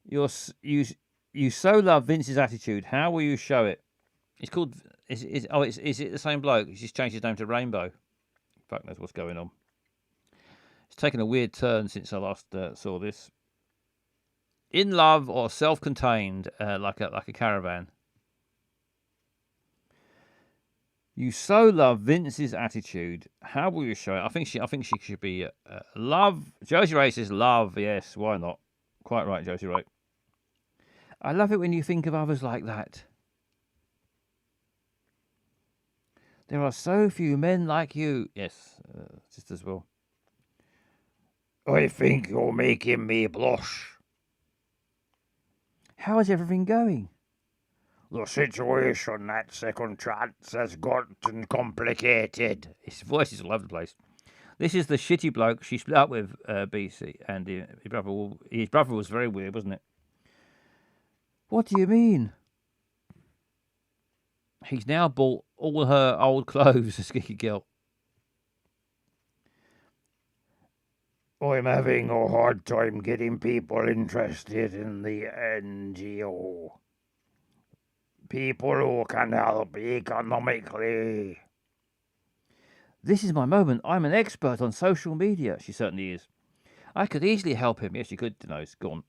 You so love Vince's attitude. How will you show it? It's called. Is it the same bloke? He's just changed his name to Rainbow. Fuck knows what's going on. It's taken a weird turn since I last saw this. In love or self-contained, like a caravan. You so love Vince's attitude. How will you show it? I think she should be love. Josie Ray says love. Yes, why not? Quite right, Josie Ray. I love it when you think of others like that. There are so few men like you. Yes, just as well. I think you're making me blush. How is everything going? The situation at Second Chance has gotten complicated. His voice is all over the place. This is the shitty bloke she split up with, BC, and his brother was very weird, wasn't it? What do you mean? He's now bought all her old clothes, this geeky girl. I'm having a hard time getting people interested in the NGO. People who can help economically. This is my moment. I'm an expert on social media. She certainly is. I could easily help him. Yes, you could. No, it's gone.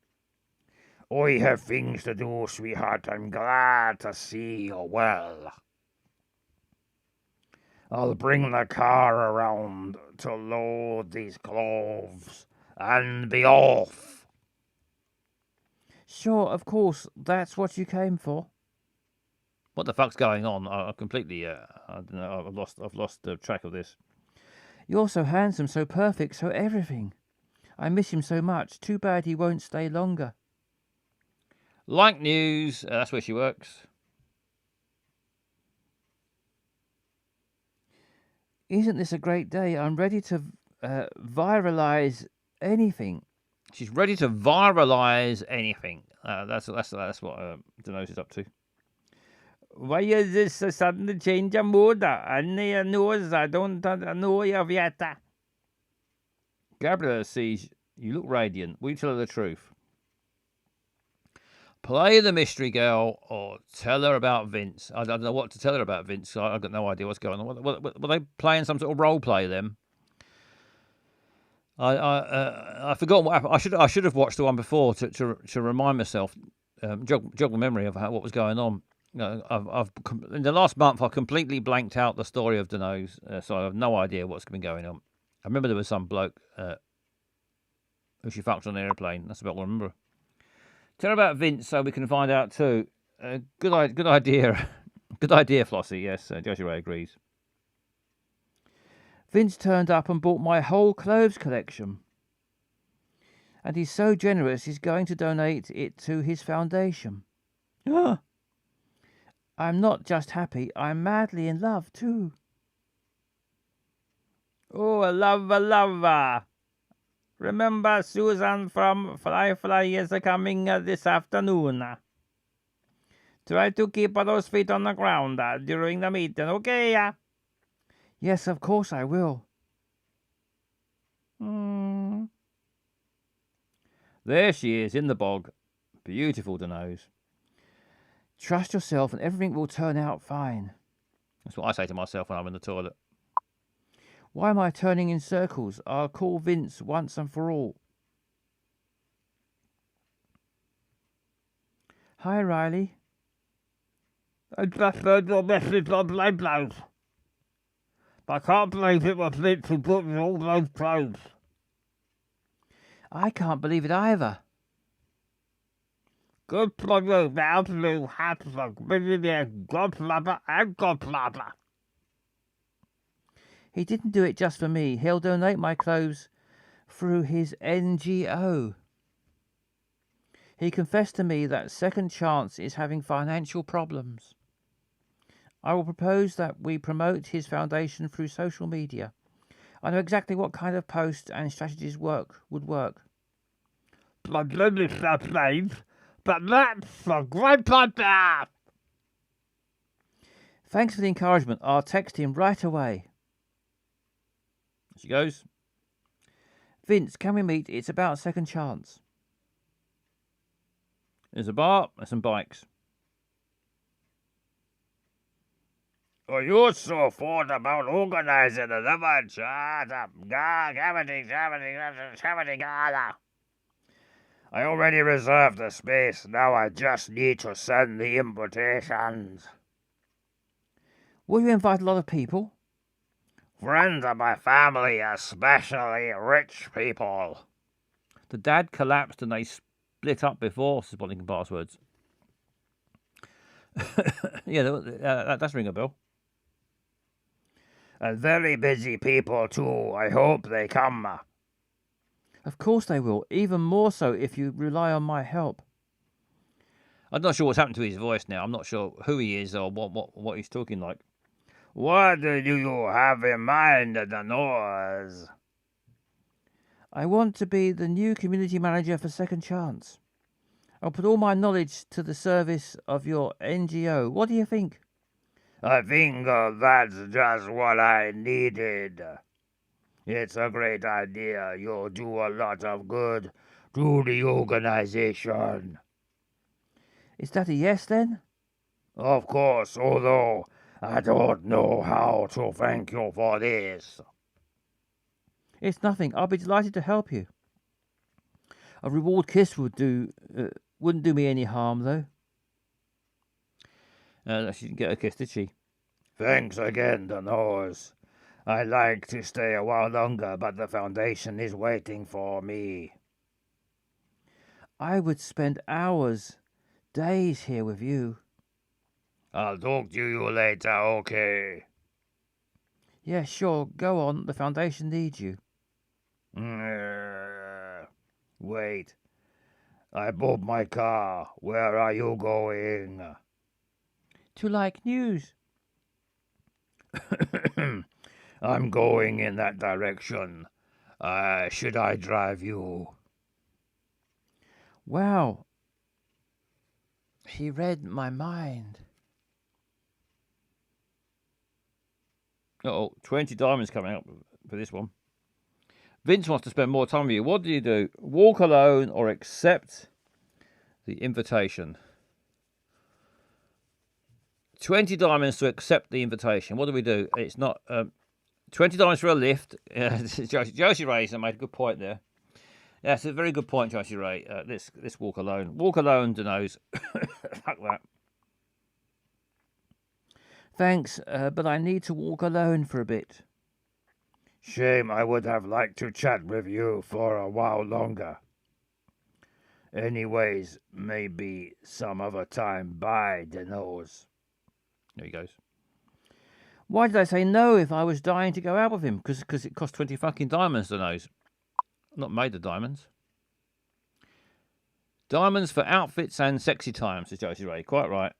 I have things to do, sweetheart. I'm glad to see you well. I'll bring the car around to load these clothes and be off. Sure, of course. That's what you came for. What the fuck's going on? I completely, I don't know. I've lost track of this. You're so handsome, so perfect, so everything. I miss him so much. Too bad he won't stay longer. Like news. That's where she works. Isn't this a great day? I'm ready to viralize anything. She's ready to viralize anything. That's what Denose is up to. Why is this a sudden change of mood? I don't know you yet. Gabriella sees you look radiant. Will you tell her the truth? Play the mystery girl or tell her about Vince. I don't know what to tell her about Vince. I've got no idea what's going on. Were they playing some sort of role play then? I forgot what happened. I should have watched the one before to remind myself, jog the memory of what was going on. I've in the last month I completely blanked out the story of Denose, so I have no idea what's been going on. I remember there was some bloke who she fucked on an airplane. That's about what I remember. Tell her about Vince so we can find out too. Good idea. Good idea, Flossie. Yes, Josie Ray agrees. Vince turned up and bought my whole clothes collection. And he's so generous he's going to donate it to his foundation. I'm not just happy, I'm madly in love too. Oh, a lover. Remember Susan from Fly is coming this afternoon. Try to keep those feet on the ground during the meeting, okay? Yes, of course I will. There she is, in the bog. Beautiful, Denose. Trust yourself and everything will turn out fine. That's what I say to myself when I'm in the toilet. Why am I turning in circles? I'll call Vince once and for all. Hi, Riley. I just heard your message on Blows. I can't believe it was Vince who bought me all those clothes. I can't believe it either. Good for you, now you have the millionaire godfather and godfather. He didn't do it just for me. He'll donate my clothes through his NGO. He confessed to me that Second Chance is having financial problems. I will propose that we promote his foundation through social media. I know exactly what kind of posts and strategies would work. But that's a great idea. Thanks for the encouragement. I'll text him right away. She goes. Vince, can we meet? It's about Second Chance. There's a bar and some bikes. Oh, you're so thought about organizing a living chat. I already reserved the space. Now I just need to send the invitations. Will you invite a lot of people? Friends of my family, especially rich people. The dad collapsed and they split up before, says Bollington Passwords. Yeah, that's ring a bell. And very busy people too. I hope they come. Of course they will, even more so if you rely on my help. I'm not sure what's happened to his voice now. I'm not sure who he is or what he's talking like. What do you have in mind, the nose? I want to be the new community manager for Second Chance. I'll put all my knowledge to the service of your NGO. What do you think? I think that's just what I needed. It's a great idea. You'll do a lot of good to the organization. Is that a yes then? Of course, although I don't know how to thank you for this. It's nothing. I'll be delighted to help you. A reward kiss wouldn't do me any harm, though. She didn't get a kiss, did she? Thanks again, the nose. I'd like to stay a while longer, but the Foundation is waiting for me. I would spend hours, days here with you. I'll talk to you later, okay? Yeah, sure. Go on. The Foundation needs you. Wait. I bought my car. Where are you going? To like news. I'm going in that direction. Should I drive you? Wow. He read my mind. Uh-oh, 20 diamonds coming up for this one. Vince wants to spend more time with you. What do you do? Walk alone or accept the invitation? 20 diamonds to accept the invitation. What do we do? It's not 20 diamonds for a lift. Josie Ray's made a good point there. Yeah, it's a very good point, Josie Ray. Let's walk alone. Walk alone, Deno's. Fuck that. Thanks, but I need to walk alone for a bit. Shame, I would have liked to chat with you for a while longer. Anyways, maybe some other time. Bye, Denos. There he goes. Why did I say no if I was dying to go out with him? Because it cost 20 fucking diamonds, Denos. Not made of diamonds. Diamonds for outfits and sexy times, says Josie Ray. Quite right.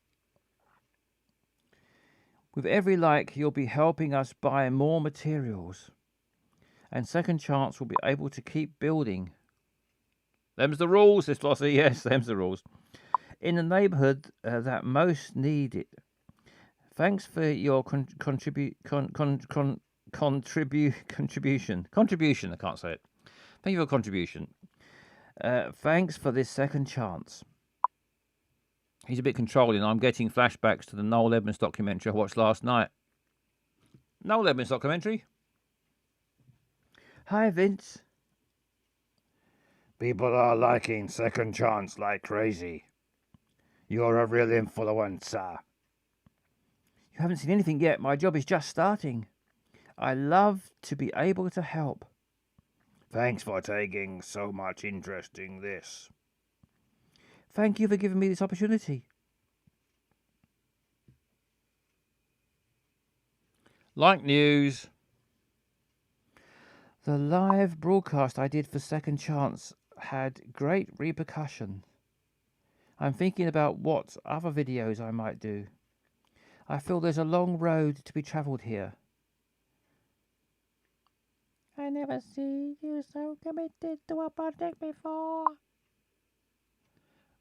With every like, you'll be helping us buy more materials. And Second Chance will be able to keep building. Them's the rules, says Flossie. Yes, them's the rules. In the neighbourhood that most need it. Thanks for your contribution. Contribution, I can't say it. Thank you for your contribution. Thanks for this second chance. He's a bit controlling. I'm getting flashbacks to the Noel Edmonds documentary I watched last night. Noel Edmonds documentary? Hi, Vince. People are liking Second Chance like crazy. You're a real influencer. You haven't seen anything yet. My job is just starting. I love to be able to help. Thanks for taking so much interest in this. Thank you for giving me this opportunity. Like news. The live broadcast I did for Second Chance had great repercussion. I'm thinking about what other videos I might do. I feel there's a long road to be travelled here. I never seen you so committed to a project before.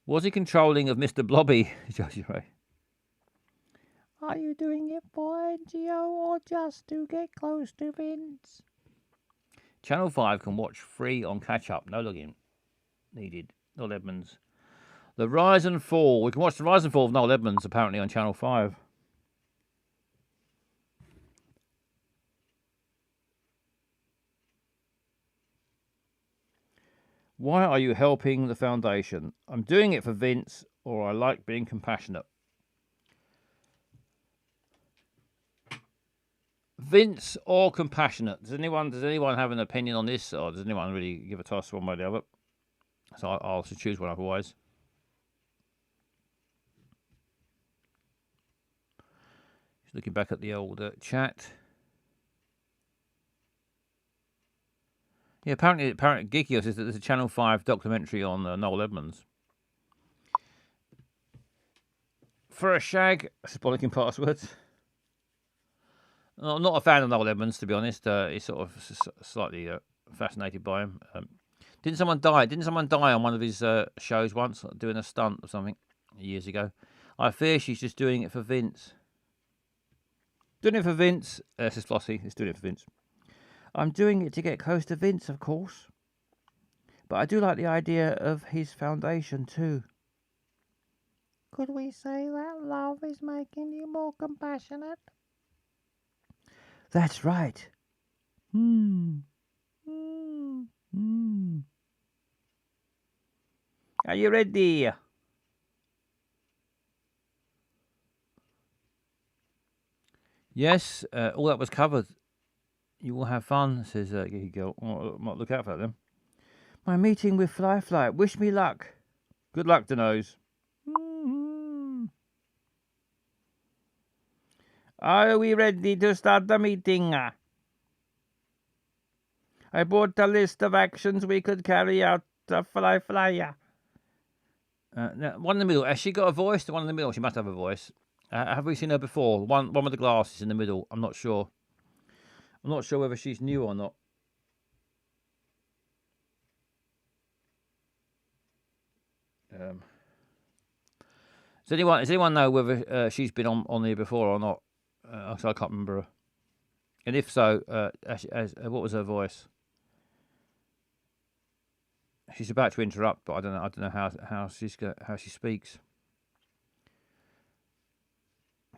Was he controlling of Mr. Blobby, Josie Ray? Are you doing it for NGO or just to get close to Vince? Channel 5 can watch free on catch up. No login needed. Noel Edmonds. The Rise and Fall. We can watch the Rise and Fall of Noel Edmonds apparently on Channel 5. Why are you helping the foundation? I'm doing it for Vince, or I like being compassionate. Vince or compassionate? Does anyone have an opinion on this, or does anyone really give a toss one way or the other? So I'll have to choose one otherwise. Just looking back at the old chat. Yeah, apparently Geekios says that there's a Channel 5 documentary on Noel Edmonds. For a shag, symbolic passwords. I'm not a fan of Noel Edmonds, to be honest. He's sort of slightly fascinated by him. Didn't someone die? Didn't someone die on one of his shows once, doing a stunt or something years ago? I fear she's just doing it for Vince. Doing it for Vince, says Flossie. It's doing it for Vince. I'm doing it to get close to Vince, of course. But I do like the idea of his foundation, too. Could we say that love is making you more compassionate? That's right. Are you ready? Yes, all that was covered. You will have fun, says Geeky Girl. Oh, might look out for that then. My meeting with Fly. Wish me luck. Good luck, Denoise. Are we ready to start the meeting? I brought a list of actions we could carry out to Fly. Now, one in the middle. Has she got a voice? The one in the middle. She must have a voice. Have we seen her before? One with the glasses in the middle. I'm not sure. I'm not sure whether she's new or not. Does anyone know whether she's been on here before or not? So I can't remember her. And if so, what was her voice? She's about to interrupt, but I don't know how she speaks.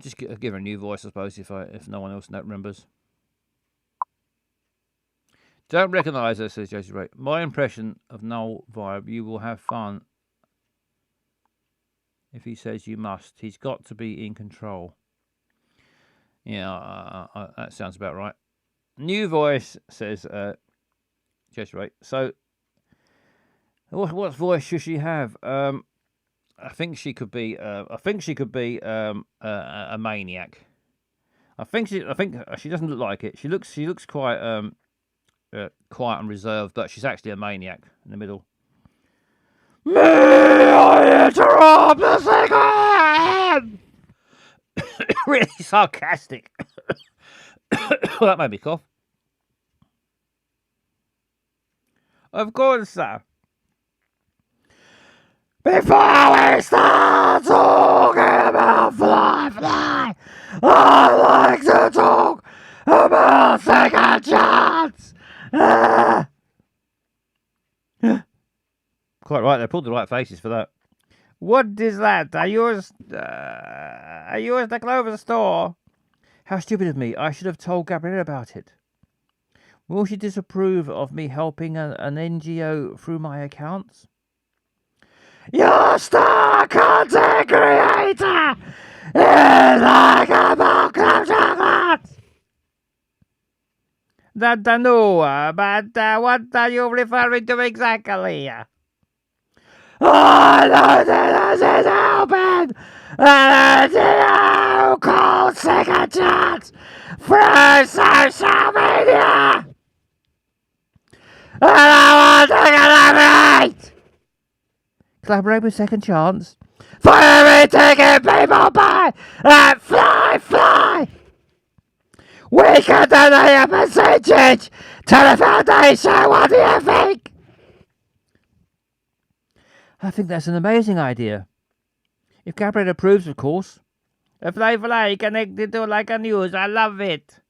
Just give her a new voice, I suppose, if no one else remembers. Don't recognise her, says Josie Ray. My impression of Noel vibe, you will have fun. If he says you must, he's got to be in control. Yeah, that sounds about right. New voice, says Josie Ray. So, what voice should she have? I think she could be. A maniac. I think she doesn't look like it. She looks quite quiet and reserved, but she's actually a maniac in the middle. May I interrupt a second? Really sarcastic. Well, that made me cough. Of course, sir. Before we start talking about Fly, I'd like to talk about second chance. Quite right, they pulled the right faces for that. What is that? I used the Clover store. How stupid of me. I should have told Gabrielle about it. Will she disapprove of me helping an NGO through my accounts? Your star content creator is like a box of chocolates. That I know, but what are you referring to exactly? I know that this is open, and you call second chance through social media. And I want to collaborate. Collaborate with Second Chance for every ticket people buy at Fly. We can donate a percentage to the foundation. What do you think? I think that's an amazing idea. If Gabrielle approves, of course. A Fly connected to like a news. I love it.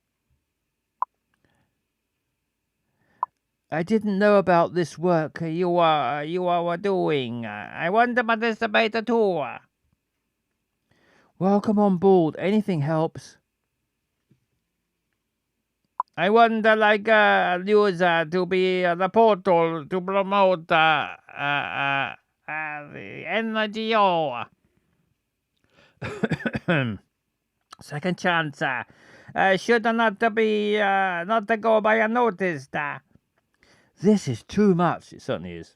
I didn't know about this work you are doing. I want to participate too. Welcome on board. Anything helps. I want news to be the portal to promote the NGO. Second chance should not be not to go by unnoticed. This is too much. It certainly is.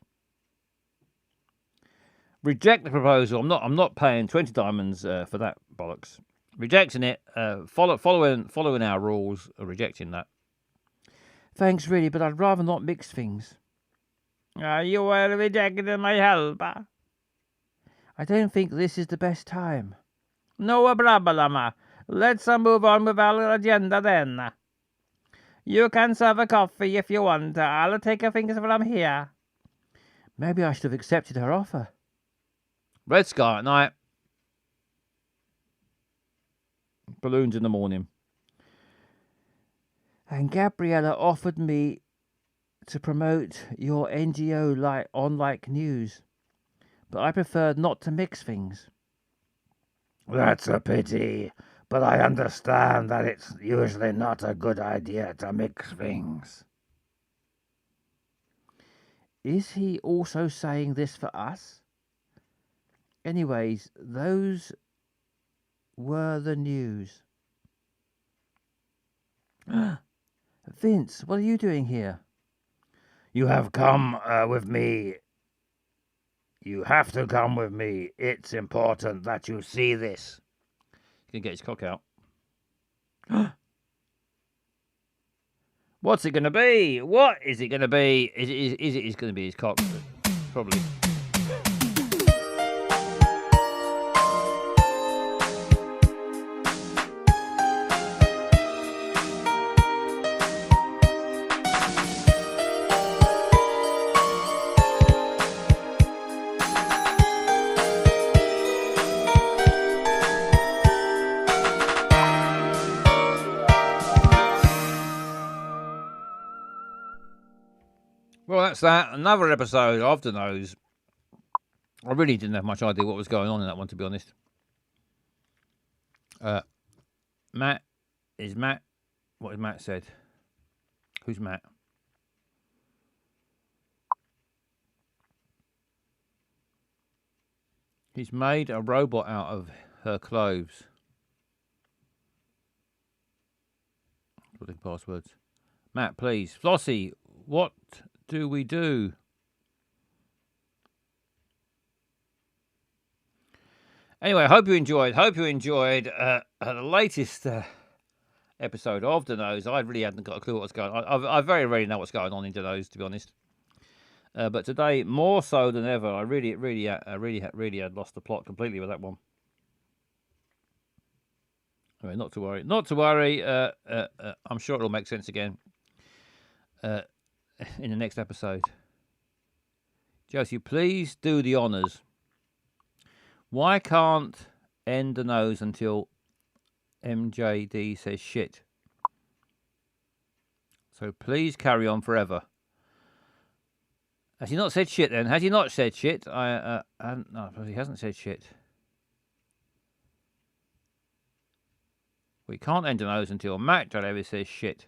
Reject the proposal. I'm not paying 20 diamonds for that bollocks. Rejecting it. Following our rules. Rejecting that. Thanks, really, but I'd rather not mix things. Are you rejecting my help? I don't think this is the best time. No problem. Let's move on with our agenda then. You can serve a coffee if you want. I'll take things from here. Maybe I should have accepted her offer. Red sky at night. Balloons in the morning. And Gabriella offered me to promote your NGO on like news. But I preferred not to mix things. That's a pity, but I understand that it's usually not a good idea to mix things. Is he also saying this for us? Anyways, those were the news. Vince, what are you doing here? You have come with me. You have to come with me. It's important that you see this. He's going to get his cock out. What's it going to be? What is it going to be? Is it going to be his cock? Probably. Well, that's that. Another episode of The Nose. I really didn't have much idea what was going on in that one, to be honest. Matt. What has Matt said? Who's Matt? He's made a robot out of her clothes. Putting passwords. Matt, please. Flossie, what do we do? Anyway, I hope you enjoyed the latest episode of The Nose. I really hadn't got a clue what was going on. I very rarely know what's going on in The Nose, to be honest. But today, more so than ever, I really had lost the plot completely with that one. Anyway, not to worry. I'm sure it'll make sense again in the next episode. Josie, please do the honours. Why can't end The Nose until MJD says shit? So please carry on forever. Has he not said shit then? Has he not said shit? No, he hasn't said shit. We can't end The Nose until Matt Jalevi says shit.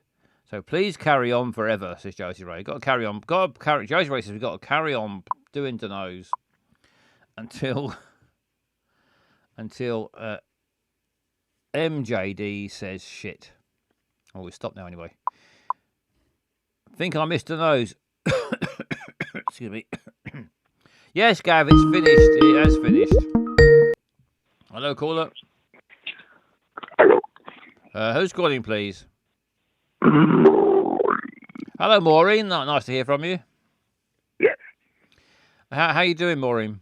So please carry on forever, says Josie Ray. Got to carry on. Josie Ray says we've got to carry on doing The Nose until MJD says shit. Oh, we stopped now anyway. Think I missed The Nose. Excuse me. Yes, Gav, it's finished. It has finished. Hello, caller. Hello. Who's calling, please? Hello, Maureen. Nice to hear from you. Yes. How you doing, Maureen?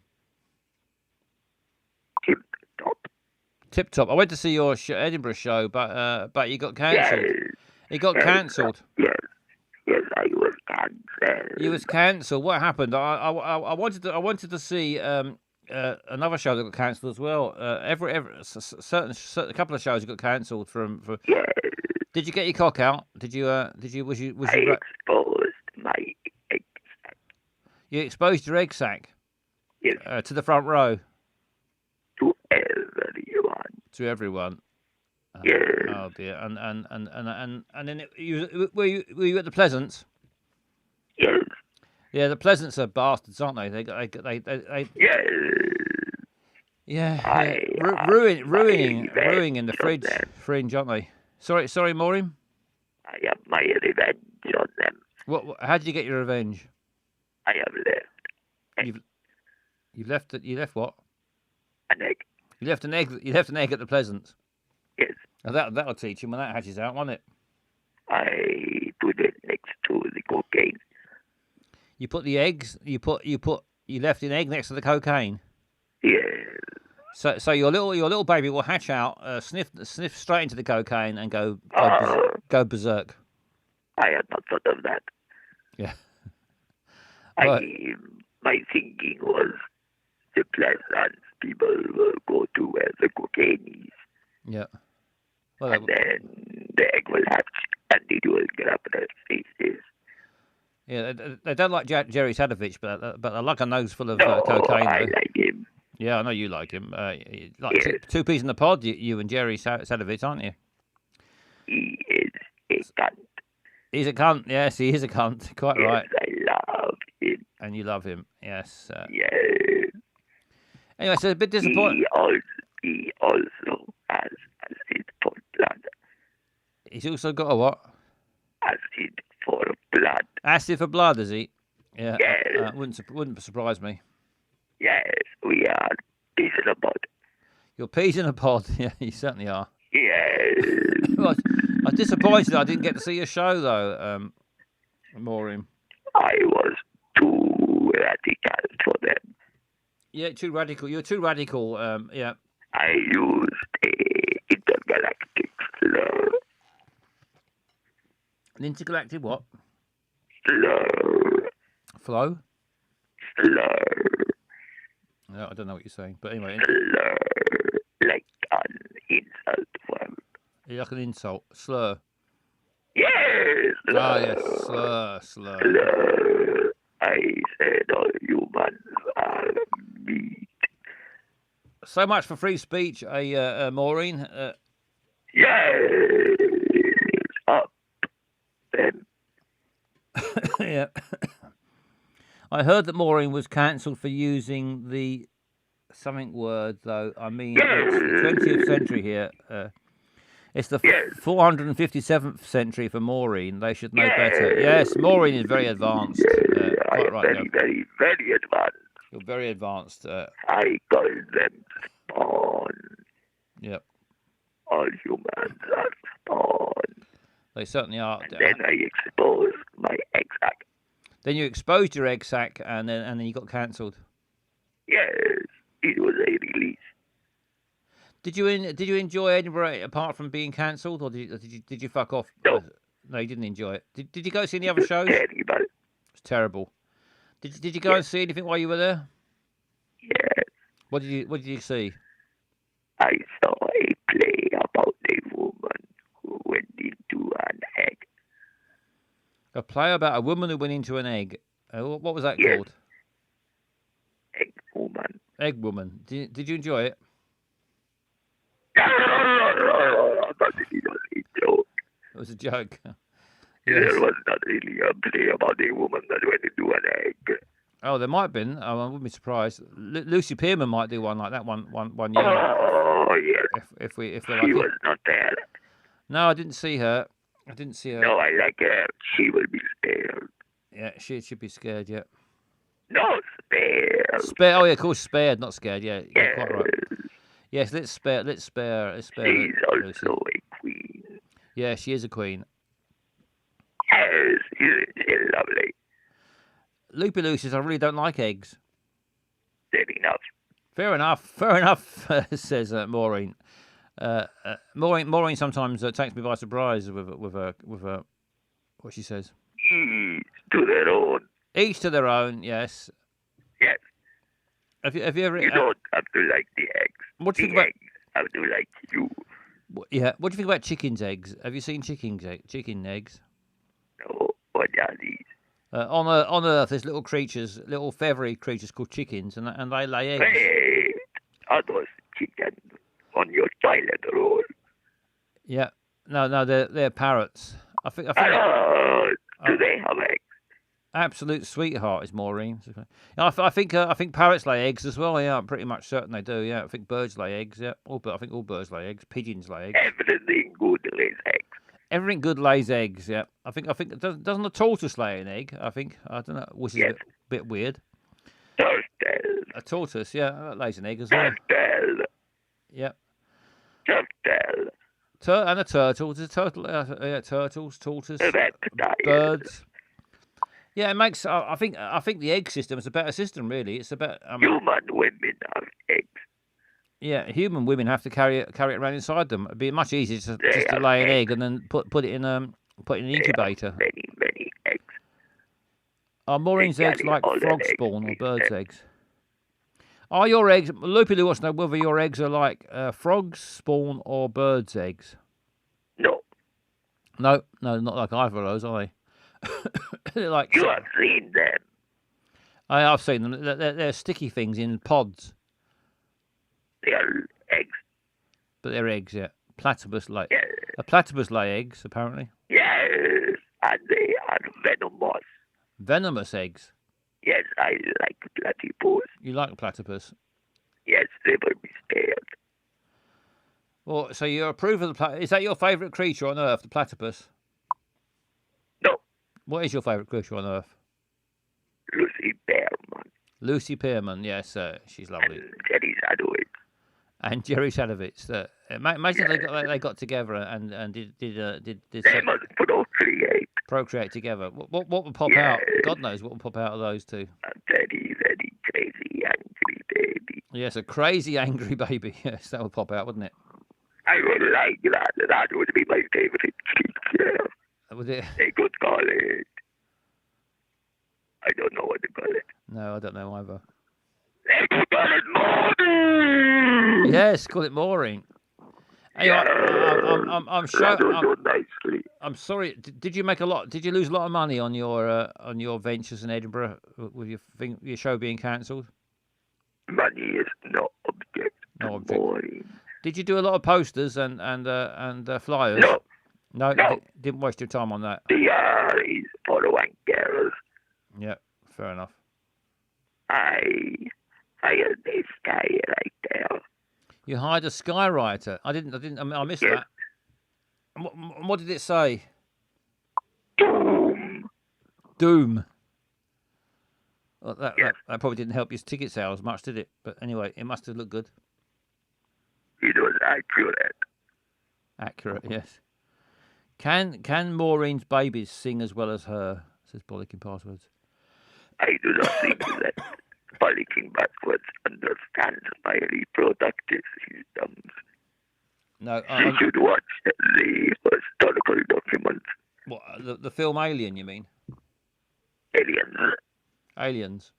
Tip top. I went to see your Edinburgh show, but you got cancelled. Yes. It got cancelled. Yes, I was cancelled. You was cancelled. What happened? I wanted to see another show that got cancelled as well. A couple of shows got cancelled from. Yes. Did you get your cock out? Did you? Was you? I exposed my egg sack. You exposed your egg sack. Yes. To the front row. To everyone. To everyone. Yes. Oh dear. And then were you at the Pleasance? Yes. Yeah, the Pleasants are bastards, aren't they? They Yes. Yeah. Ruining the fringe, aren't they? Sorry, Maureen. I have my revenge on them. What? How did you get your revenge? I have left. You left what? An egg. You left an egg. You left an egg at the Pleasance. Yes. Now that'll teach him when that hatches out, won't it? I put it next to the cocaine. You put the eggs. You left an egg next to the cocaine. Yes. So your little baby will hatch out, sniff straight into the cocaine, and go berserk. I had not thought of that. Yeah. My thinking was the pleasant people will go to where the cocaine is. Yeah. Well, and then the egg will hatch and it will get up their faces. Yeah, they don't like Jerry Sadovich, but they like a nose full of No, cocaine. I like him. Yeah, I know you like him. Like Yes. two peas in the pod, you and Jerry Sadovich, aren't you? He is a cunt. He's a cunt. Yes, he is a cunt. Quite Yes, right. I love him. And you love him. Yes. Yes. Anyway, so a bit disappointing. He also has acid for blood. He's also got a what? Acid for blood. Acid for blood, is he? Yeah. Yes. Wouldn't surprise me. Yes, we are peas in a pod. You're peas in a pod. Yeah, you certainly are. Yes. Well, I'm disappointed I didn't get to see your show, though, Maureen. I was too radical for them. Yeah, too radical. You're too radical, yeah. I used a intergalactic slur. An intergalactic what? Slur. Flow? Slur. No, I don't know what you're saying, but anyway. Slur. Like an insult word. Like an insult. Slur. Yes. Slur. Ah, yes. Slur. Slur. I said all humans are meat. So much for free speech, Maureen. Yes. Up them. Yeah. I heard that Maureen was cancelled for using the something word, though. I mean, it's the 20th century here. It's the 457th century for Maureen. They should know better. Yes, Maureen is very advanced. I Quite am right. very, very, very advanced. You're very advanced. I call them spawn. Yep. All humans are spawn. They certainly are. And then I expose my egg sac. Then you exposed your egg sac, and then you got cancelled. Yes, it was a release. Did you enjoy Edinburgh apart from being cancelled, or did you fuck off? No. No, you didn't enjoy it. Did you go see any other shows? Terrible. It's terrible. Did you go and see anything while you were there? Yes. What did you see? I saw a play about a woman who went into an egg. A play about a woman who went into an egg. What was that Yes. called? Egg woman. Egg Woman. Did you enjoy it? It was a joke. There was not really a play about a woman that went into an egg. Oh, there might have been. I wouldn't be surprised. Lucy Pearman might do one like that one year. Oh, yes. If we're She lucky. was not there. No, I didn't see her. No, I like her. She will be spared. Yeah, she should be scared. Yeah. No, spared. Spare. Oh yeah, of course, spared, not scared. Yeah, you're quite right. Yes, let's spare. She's Lucy. also a queen. Yeah, she is a queen. Yes, she's lovely. Loopy Lucy's, I really don't like eggs. Fair enough. Fair enough, says Maureen. Maureen sometimes takes me by surprise with her what she says. Each to their own. Each to their own. Yes. Yes. Have you ever? You don't have to like the eggs. What do you the think about? eggs have to like you. Yeah. What do you think about chickens' eggs? Have you seen chicken eggs? No, what are these? On Earth, there's little creatures, little feathery creatures called chickens, and they lay eggs. Wait, are those chickens on your toilet roll? Yeah. No, they're parrots. I think. Do they have eggs? Absolute sweetheart is Maureen. I think parrots lay eggs as well. Yeah, I'm pretty much certain they do. Yeah, I think birds lay eggs. Yeah, I think all birds lay eggs. Pigeons lay eggs. Everything good lays eggs. Everything good lays eggs. Yeah, I think doesn't a tortoise lay an egg? I don't know, which is a bit weird. Turtle. A tortoise, yeah, that lays an egg as well. Turtle. Yeah. Turtle. And a turtle. There's a turtle. Turtles, tortoise, reptile. birds. Yeah, it makes. I think the egg system is a better system. Really, it's about. Human women have eggs. Yeah, human women have to carry it around inside them. It'd be much easier just to have lay an eggs. egg and then put it in an incubator. Many eggs. Are Maureen's They eggs carry like all the frog eggs spawn or with birds' them. eggs? Are your eggs? Loopy Loo wants to know whether your eggs are like frogs spawn or birds' eggs. No. No, not like either of those, are they? They're like You have seen them. I've seen them. They're sticky things in pods, They are eggs. but they're eggs. Yeah, platypus lay. Yes. A platypus lay eggs, apparently. Yes. And they are venomous. Venomous eggs. Yes, I like platypus. You like platypus? Yes, they will be spared. Well, so you approve of the platypus? Is that your favourite creature on Earth, the platypus? No. What is your favourite creature on Earth? Lucy Bearman. Lucy Pearman. Yes, she's lovely. And Jerry Sadowitz. And Jerry Sadowitz. Imagine they got together and did They must procreate together. What would pop out? God knows what would pop out of those two. A very, very crazy, angry baby. Yes, a crazy, angry baby. Yes, that would pop out, wouldn't it? I would like that. That would be my favorite creature. Would it? They could call it. I don't know what to call it. No, I don't know either. They could call it Maureen. Yes, call it Maureen. Anyway, I'm sure. Nicely. I'm sorry. Did you make a lot? Did you lose a lot of money on your ventures in Edinburgh with your show being cancelled? Money is no object. No object. Maureen. Did you do a lot of posters and flyers? No. No. Didn't waste your time on that. The R is for wankers. Yeah, fair enough. I hired this guy right there. You hired a skywriter. I missed that. And what did it say? Doom. Well, that probably didn't help your ticket sales much, did it? But anyway, it must have looked good. It was accurate. Accurate, yes. Can Maureen's babies sing as well as her? Says Bollocking Passwords. I do not think that Bollocking Passwords understands my reproductive systems. No, She should watch the historical documents. What, the film Alien, you mean? Aliens.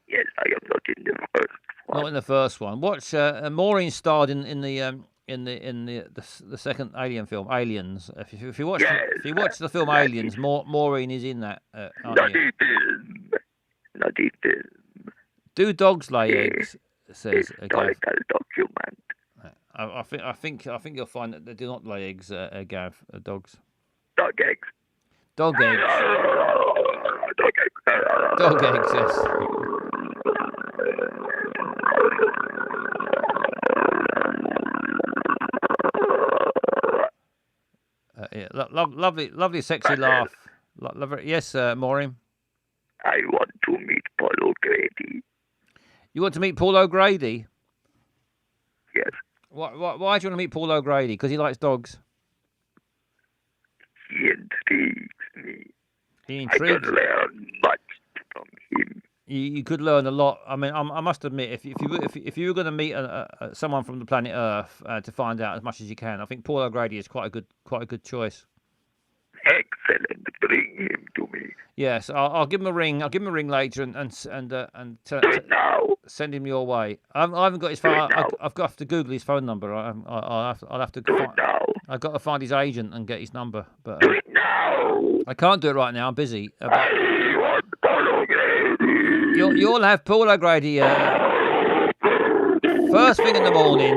Yes, I am not in the first one. Not in the first one. Watch. Maureen starred in the second Alien film, Aliens. If you watch the film Aliens, Maureen is in that. Not even. Do dogs lay eggs? Says Gav. Document. I think you'll find that they do not lay eggs, Gav. Dogs. Dog eggs. Dog eggs. Dog eggs. Dog eggs. Yes. Yeah, lovely, sexy laugh. Yes, Maureen. I want to meet Paul O'Grady. You want to meet Paul O'Grady? Yes. Why do you want to meet Paul O'Grady? Because he likes dogs. He intrigues me. He intrigues. I can learn much from him. You could learn a lot. I mean, I must admit, if you were going to meet someone from the planet Earth to find out as much as you can, I think Paul O'Grady is quite a good choice. Excellent. Bring him to me. Yes, I'll give him a ring. I'll give him a ring later and send him your way. I haven't got his phone. I've got to Google his phone number. I'll have to. Do it now. I've got to find his agent and get his number. But do it now. I can't do it right now. I'm busy. I want Paul O'Grady. You'll have Paul O'Grady first thing in the morning.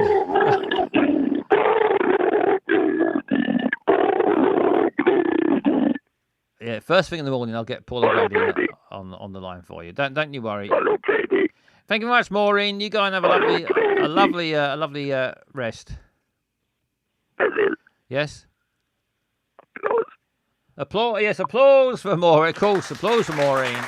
Yeah, first thing in the morning, I'll get Paul O'Grady on the line for you. Don't you worry. Thank you very much, Maureen. You go and have a lovely rest. Yes. Applause. Yes, applause for Maureen. Of course, applause for Maureen. And,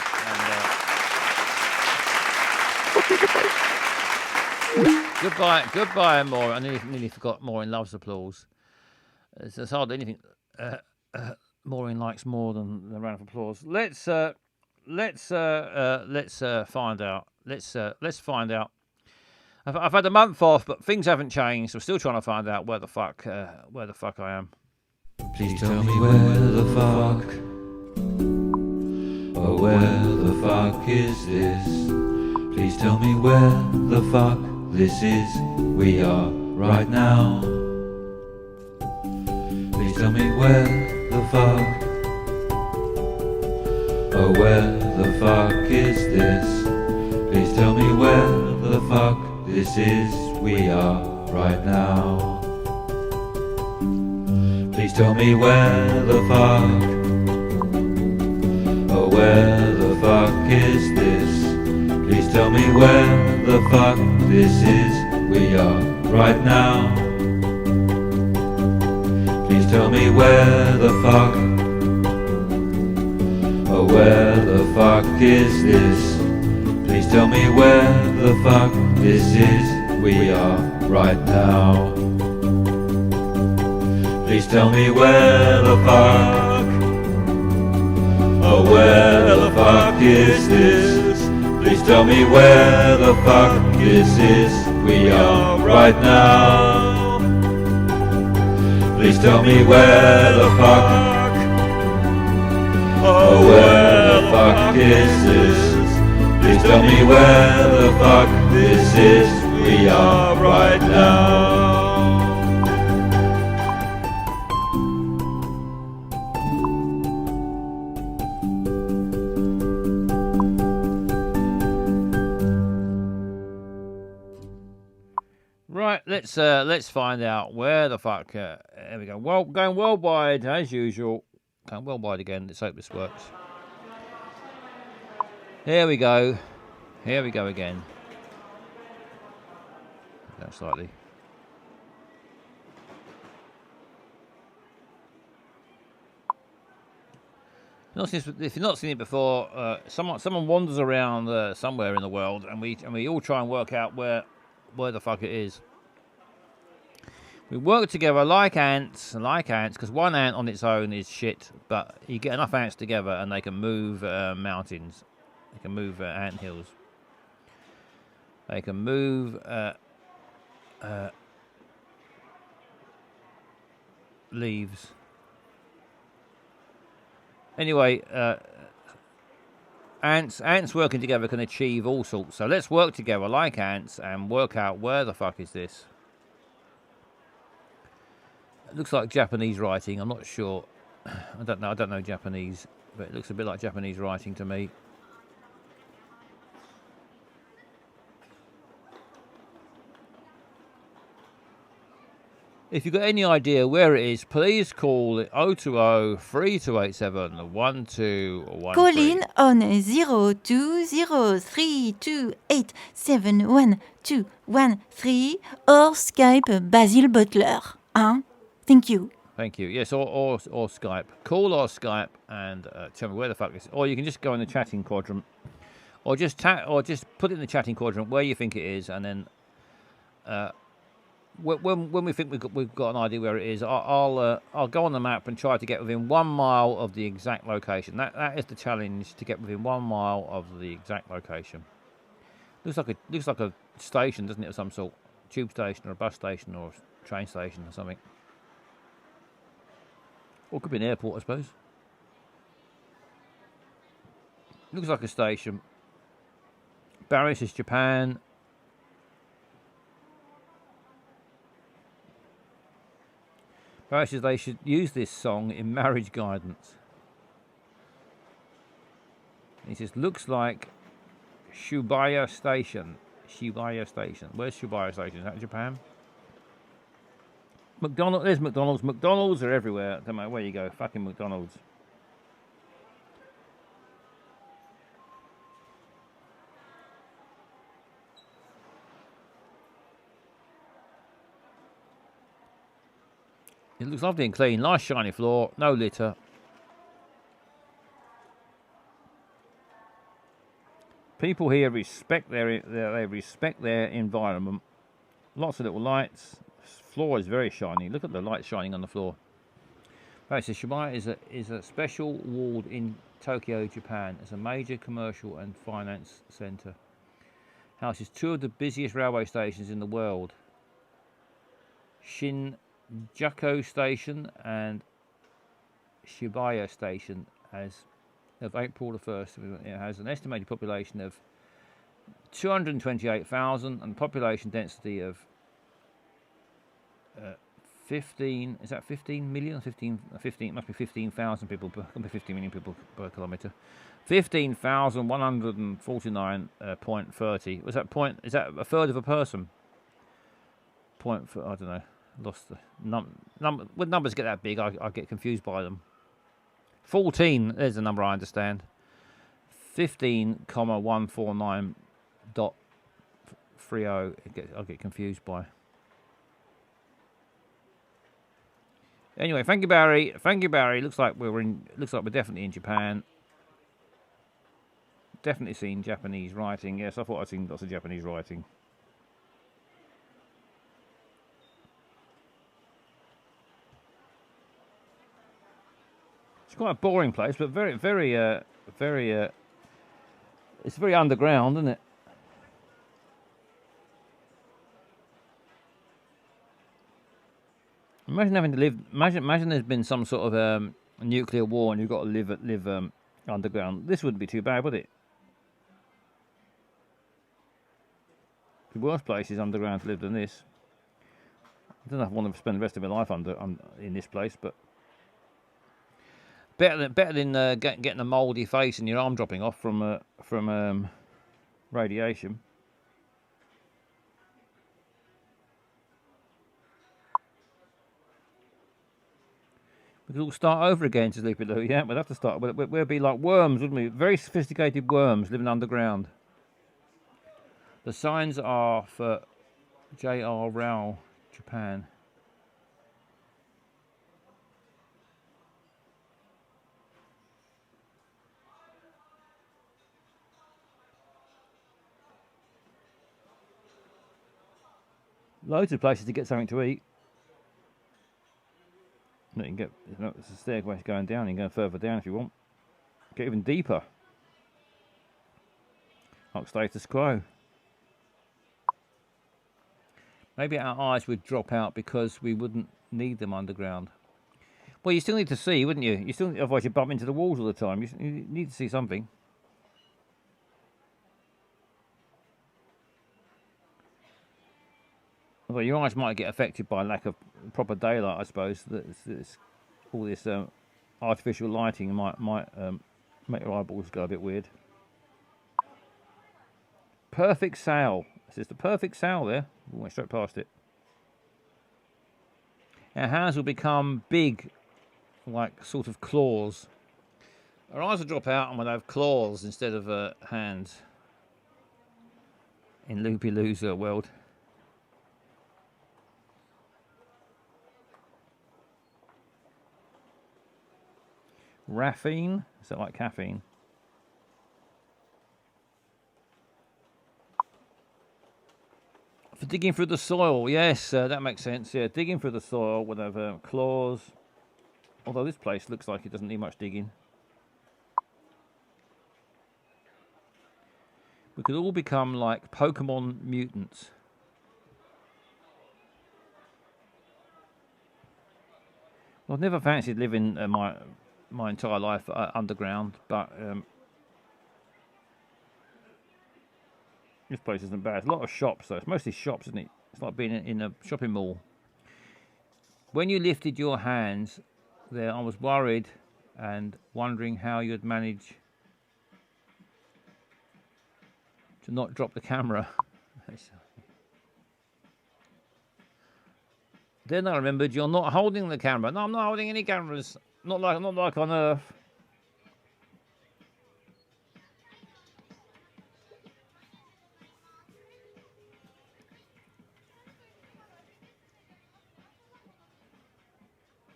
goodbye, Maureen. I nearly forgot Maureen loves applause. It's hardly anything Maureen likes more than a round of applause. Let's find out. Let's find out. I've had a month off, but things haven't changed. I'm still trying to find out where the fuck I am. Please tell me where the fuck, oh where the fuck is this? Please tell me where the fuck this is. We are right now. Please tell me where the fuck, oh where the fuck is this? Please tell me where the fuck this is. We are right now. Please tell me where the fuck, oh where the fuck is this? Please tell me where the fuck this is. We are right now. Please tell me where the fuck, oh where the fuck is this? Please tell me where the fuck this is. We are right now. Please tell me where the fuck, oh where the fuck is this? Please tell me where the fuck this is. We are right now. Please tell me where the fuck, oh where the fuck is this? Please tell me where the fuck this is. We are right now. Right, let's find out where the fuck. There we go. Well, going worldwide as usual. Going worldwide again. Let's hope this works. Here we go. Here we go again. Go slightly. If you've not seen it before, someone wanders around somewhere in the world, and we all try and work out where the fuck it is. We work together like ants, because one ant on its own is shit, but you get enough ants together and they can move mountains. They can move ant hills. They can move leaves. Anyway, ants working together can achieve all sorts. So let's work together like ants and work out where the fuck is this. It looks like Japanese writing. I'm not sure. I don't know Japanese, but it looks a bit like Japanese writing to me. If you've got any idea where it is, please call 020 3287 1213. Call in on 02032871213 or Skype Basil Butler. Hein? Thank you. Thank you. Yes, or Skype. Call or Skype and tell me where the fuck it is. Or you can just go in the chatting quadrant, or just put it in the chatting quadrant where you think it is, and then when we think we've got an idea where it is, I'll go on the map and try to get within 1 mile of the exact location. That is the challenge, to get within 1 mile of the exact location. Looks like a station, doesn't it, of some sort? Tube station or a bus station or a train station or something. Or it could be an airport, I suppose. Looks like a station. Paris is Japan. Paris says they should use this song in marriage guidance. He says, looks like Shibuya Station. Shibuya Station. Where's Shibuya Station? Is that Japan? There's McDonald's. McDonald's are everywhere. Don't matter where you go. Fucking McDonald's. It looks lovely and clean. Nice shiny floor. No litter. People here respect their environment. Lots of little lights. floor is very shiny. Look at the light shining on the floor. Right, so Shibuya is a special ward in Tokyo, Japan. It's a major commercial and finance center. Houses two of the busiest railway stations in the world. Shinjuku Station and Shibuya Station as of April the 1st. It has an estimated population of 228,000 and population density of 15. Is that 15 million? 15 must be 15,000 people per 15 million people per kilometer. 15,149.30. Was that point? Is that a third of a person? Point for, I don't know. Lost the number. When numbers get that big, I get confused by them. 14. There's a number I understand. 15,149.30. I get confused by. Anyway, thank you, Barry. Thank you, Barry. Looks like we're definitely in Japan. Definitely seen Japanese writing. Yes, I thought I'd seen lots of Japanese writing. It's quite a boring place, but very, very, it's very underground, isn't it? Imagine having to live. Imagine there's been some sort of nuclear war and you've got to live underground. This wouldn't be too bad, would it? The worst place is underground to live than this. I don't know if I want to spend the rest of my life in this place, but better than getting a mouldy face and your arm dropping off from radiation. We could all start over again to Sleepy Lou. Yeah, we'd have to start. We'd be like worms, wouldn't we? Very sophisticated worms living underground. The signs are for J.R. Rao, Japan. Loads of places to get something to eat. You can get, there's a stairway going down. You can go further down if you want. Get even deeper. Like status quo. Maybe our eyes would drop out because we wouldn't need them underground. Well, you still need to see, wouldn't you? Otherwise you bump into the walls all the time. You need to see something. Well, your eyes might get affected by lack of proper daylight, I suppose. All this artificial lighting might make your eyeballs go a bit weird. Perfect sail. This is the perfect sail there. We went straight past it. Our hands will become big, like sort of claws. Our eyes will drop out and we'll have claws instead of hands. In Loopy Lou's world. Raffine? Is that like caffeine? For digging through the soil, yes, that makes sense. Yeah, digging through the soil would have claws. Although this place looks like it doesn't need much digging. We could all become like Pokemon mutants. Well, I've never fancied living my entire life underground, but this place isn't bad. There's a lot of shops, though. It's mostly shops, isn't it? It's like being in a shopping mall. When you lifted your hands there, I was worried and wondering how you'd manage to not drop the camera. Then I remembered you're not holding the camera. No, I'm not holding any cameras. Not like on Earth.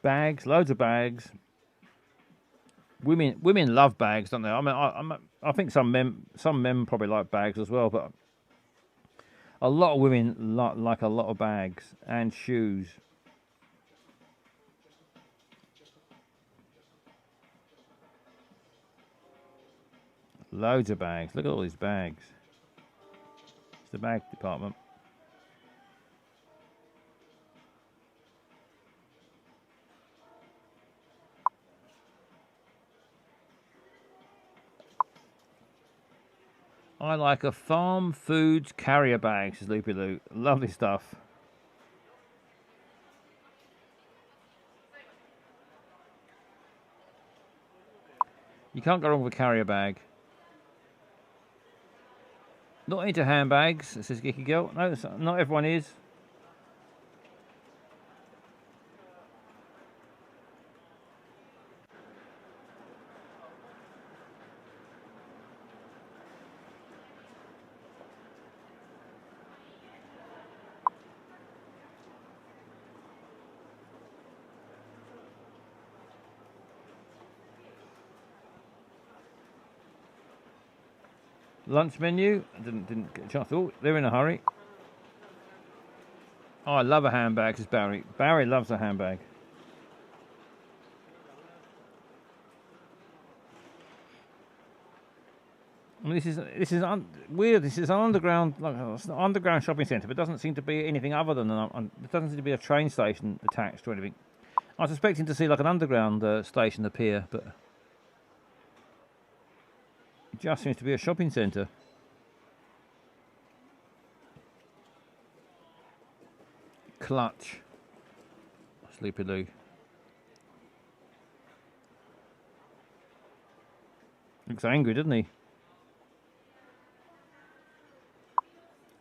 Bags, loads of bags. Women love bags, don't they? I mean, I think some men probably like bags as well, but A lot of women like a lot of bags and shoes. Loads of bags. Look at all these bags. It's the bag department. I like a farm foods carrier bag, says Loopy Loo. Lovely stuff. You can't go wrong with a carrier bag. Not into handbags, says Geeky Girl. No, not everyone is. Lunch menu. Didn't get a chance. Oh, they're in a hurry. Oh, I love a handbag, says Barry. Barry loves a handbag. I mean, this is weird. This is an underground, underground shopping centre, but it doesn't seem to be anything other than there doesn't seem to be a train station attached or anything. I was expecting to see like an underground station appear, but it just seems to be a shopping centre. Clutch. Sleepy Lou. Looks angry, doesn't he?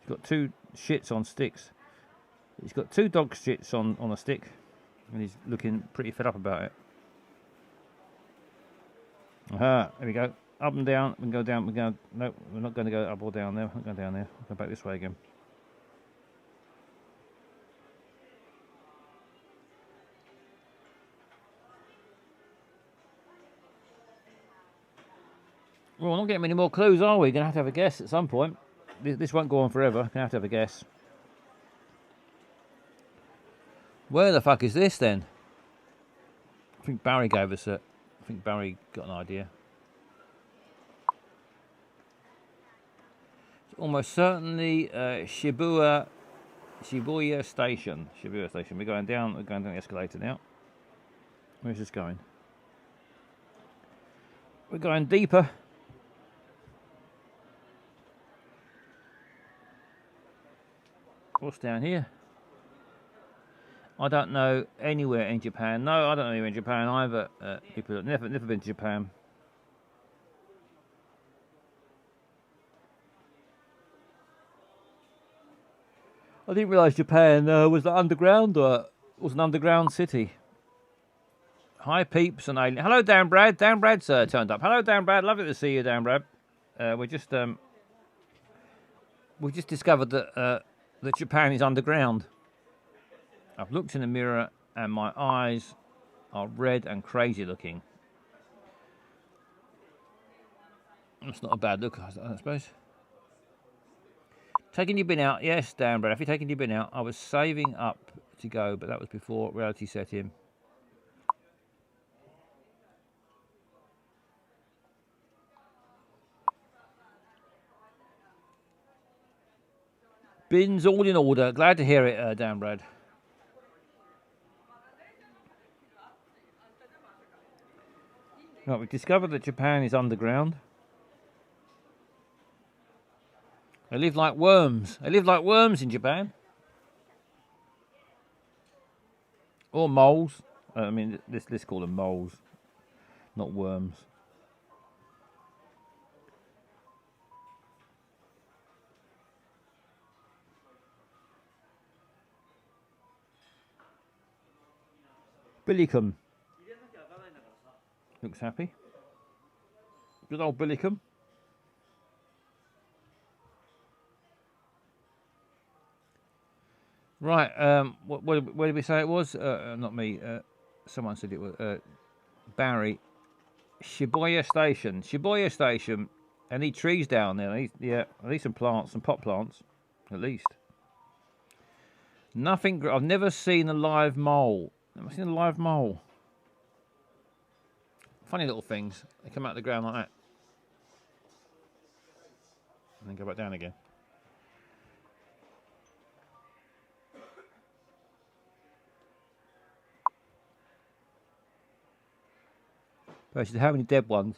He's got two shits on sticks. He's got two dog shits on a stick, and he's looking pretty fed up about it. Aha, there we go. Up and down, we can go down, no, we're not going to go up or down there, we're not going down there, we'll go back this way again. Well, we're not getting many more clues, are we? Going to have a guess at some point. This won't go on forever, going to have a guess. Where the fuck is this then? I think Barry gave us it. I think Barry got an idea. Almost certainly Shibuya Station. Shibuya Station. We're going down the escalator now. Where's this going? We're going deeper. What's down here? I don't know anywhere in Japan. No, I don't know anywhere in Japan either. People have never been to Japan. I didn't realise Japan was underground or was an underground city. Hi, peeps and alien. Hello, Dan Brad. Dan Brad's turned up. Hello, Dan Brad. Lovely to see you, Dan Brad. We just discovered that Japan is underground. I've looked in the mirror and my eyes are red and crazy looking. That's not a bad look, I suppose. Taking your bin out, yes, Dan Brad. If you're taking your bin out, I was saving up to go, but that was before reality set in. Bins all in order. Glad to hear it, Dan Brad. Right, we've discovered that Japan is underground. They live like worms. They live like worms in Japan. Or moles. I mean, let's call them moles, not worms. Billycombe. Looks happy. Good old Billycombe. Right, where did we say it was? Not me. Someone said it was Barry. Shibuya Station. Shibuya Station. I need trees down there. I need some plants, some pot plants. at least. Nothing. I've never seen a live mole. Never seen a live mole. Funny little things. They come out of the ground like that. And then go back down again. Versus how many dead ones?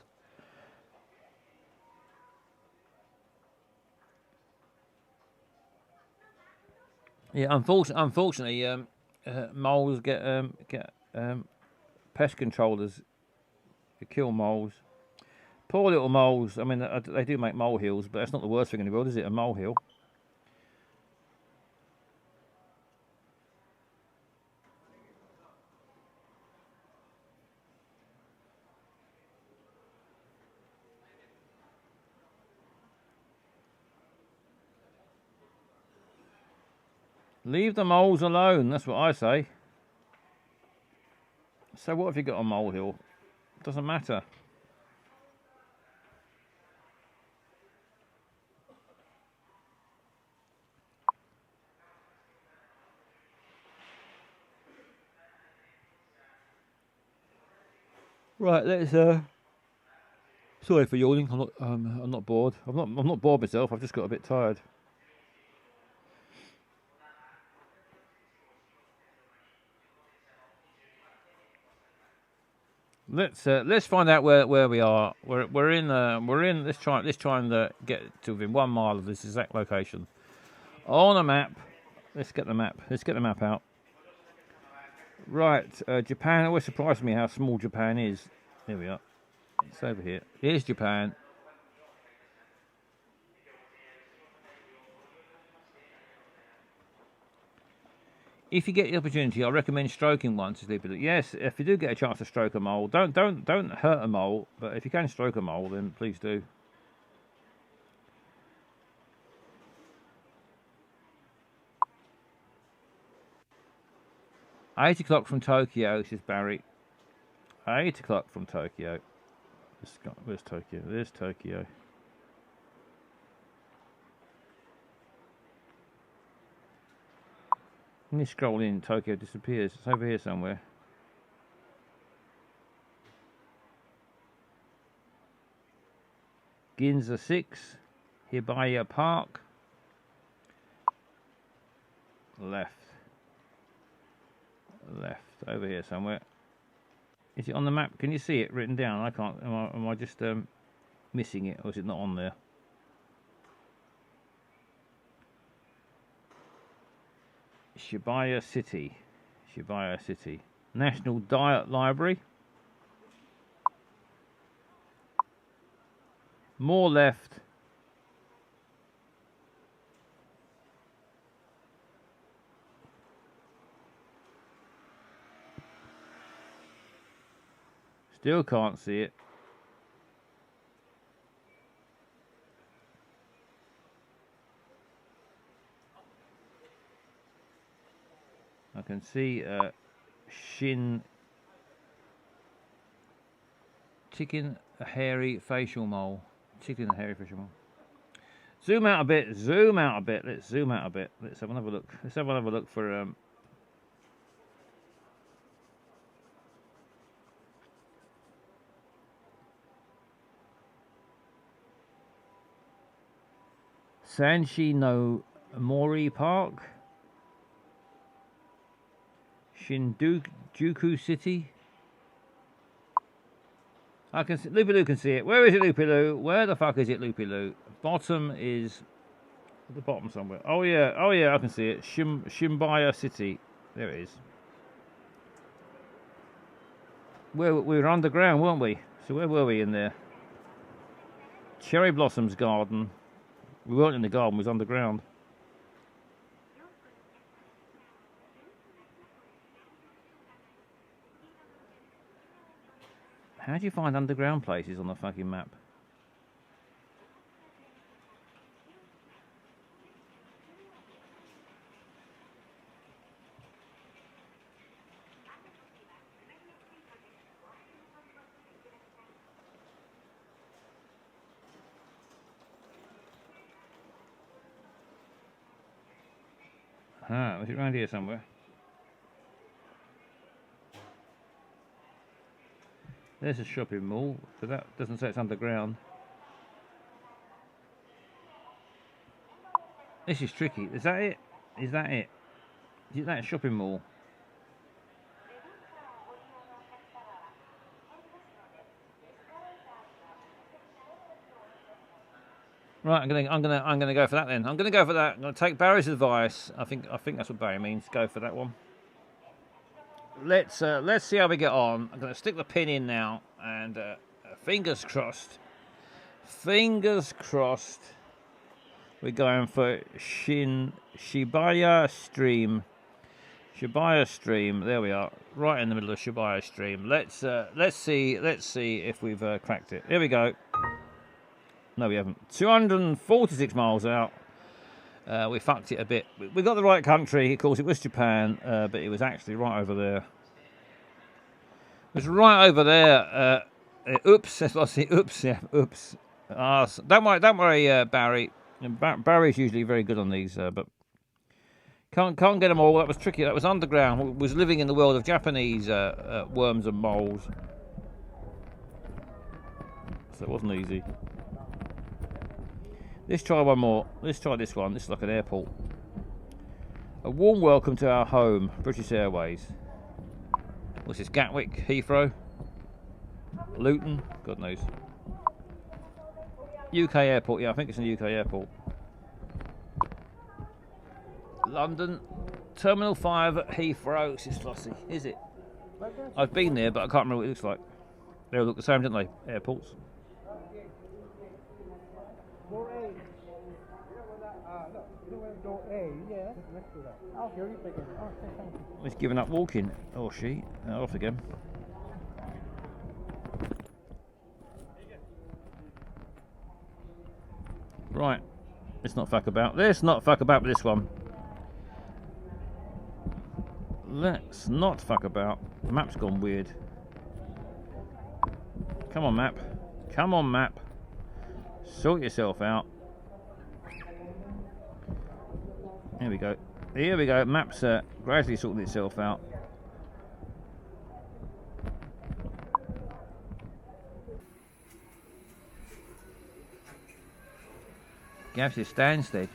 Yeah, unfortunately, moles get pest controllers to kill moles. Poor little moles. I mean, they do make molehills, but that's not the worst thing in the world, is it? A molehill. Leave the moles alone, that's what I say. So what if you got a molehill? Doesn't matter. Right, let's sorry for yawning. I'm not bored. I'm not bored myself. I've just got a bit tired. Let's find out where we are. We're in. Let's try and get to within 1 mile of this exact location on a map. Let's get the map. Let's get the map out. Right, Japan. Always surprises me how small Japan is. Here we are. It's over here. Here's Japan. If you get the opportunity, I recommend stroking one to sleep with it. Yes, if you do get a chance to stroke a mole, don't hurt a mole. But if you can stroke a mole, then please do. Eight o'clock from Tokyo, says Barry. 8 o'clock from Tokyo. Where's Tokyo? There's Tokyo. When you scroll in, Tokyo disappears. It's over here somewhere. Ginza 6. Hibiya Park. Left. Over here somewhere. Is it on the map? Can you see it written down? I can't. Am I just missing it, or is it not on there? Shibuya City. National Diet Library. More left. Still can't see it. I can see chicken hairy facial mole. Zoom out a bit. Let's zoom out a bit. Let's have another look. For Sanshi no Mori Park. Shinjuku City. I can see, Loopy Loo can see it. Where is it, Loopy Loo? Where the fuck is it, Loopy Loo? Bottom is at the bottom somewhere. Oh yeah, I can see it. Shibuya City. There it is. We were underground, weren't we? So where were we in there? Cherry Blossoms Garden. We weren't in the garden, we was underground. How do you find underground places on the fucking map? Ah, was it round here somewhere? There's a shopping mall, but that doesn't say it's underground. This is tricky. Is that it? Is that it? Is that a shopping mall? Right, I'm gonna go for that then. I'm gonna go for that. I'm gonna take Barry's advice. I think that's what Barry means. Go for that one. Let's see how we get on. I'm gonna stick the pin in now, and fingers crossed. Fingers crossed. We're going for Shibaya Stream. Shibaya Stream. There we are, right in the middle of Shibaya Stream. Let's see if we've cracked it. Here we go. No, we haven't. 246 miles out. We fucked it a bit. We got the right country. Of course, it was Japan, but it was actually right over there. It was right over there. Oops, that's what I say. Oops, yeah, oops. Don't worry, Barry. Barry's usually very good on these, but can't get them all. That was tricky. That was underground. Was living in the world of Japanese worms and moles, so it wasn't easy. Let's try one more. Let's try this one. This is like an airport. A warm welcome to our home, British Airways. What's this? Gatwick, Heathrow, Luton, God knows. UK airport, yeah, I think it's an UK airport. London, Terminal 5 at Heathrow, Sislossie, is it? I've been there, but I can't remember what it looks like. They all look the same, don't they? Airports. He's given up walking, or she. Off again. Right, let's not fuck about. Let's not fuck about with this one. Let's not fuck about. The map's gone weird. Come on, map. Come on, map. Sort yourself out. Here we go. Here we go. Map's gradually sorting itself out. Gav's is Stansted.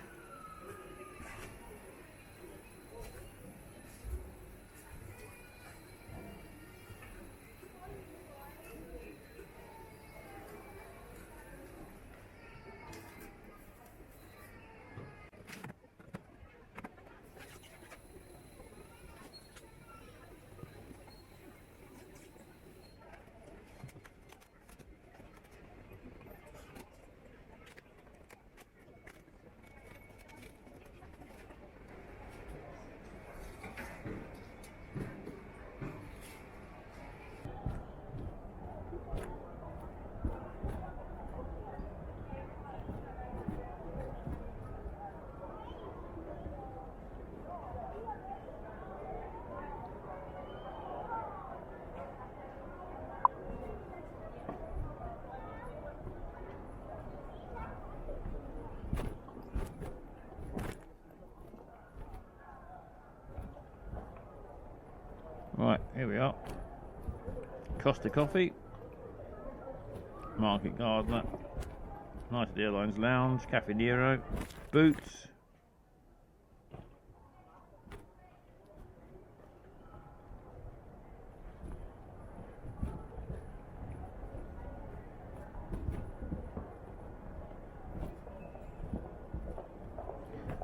Right, here we are. Costa Coffee, Market Gardener, United Airlines Lounge, Cafe Nero, Boots.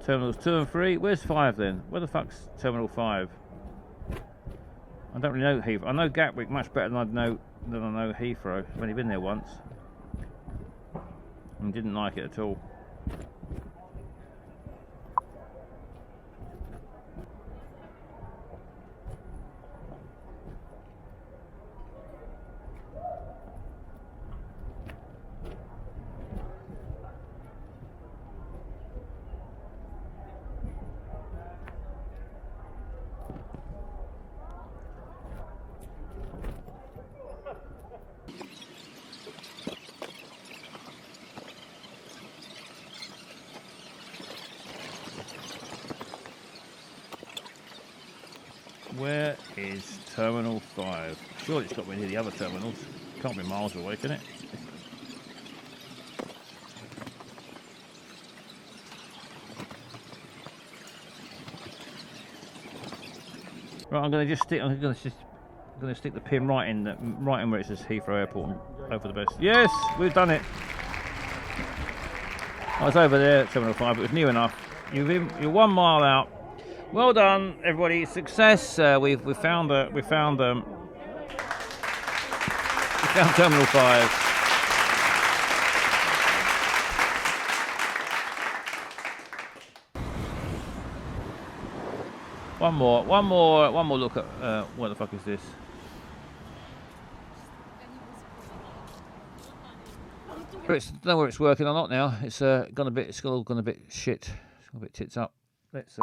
Terminals 2 and 3. Where's 5 then? Where the fuck's Terminal 5? I don't really know Heathrow. I know Gatwick much better than I know Heathrow. I've only been there once and didn't like it at all. Terminal 5. Surely it's got to be near the other terminals. Can't be miles away, can it? Right, I'm going to stick the pin right in where it says Heathrow Airport and hope for the best. Yes, we've done it. I was over there at Terminal 5, it was near enough. You're 1 mile out. Well done, everybody. Success. We found Terminal 5. One more look at what the fuck is this? I don't know whether it's working or not now. It's all gone a bit shit. It's gone a bit tits up. Let's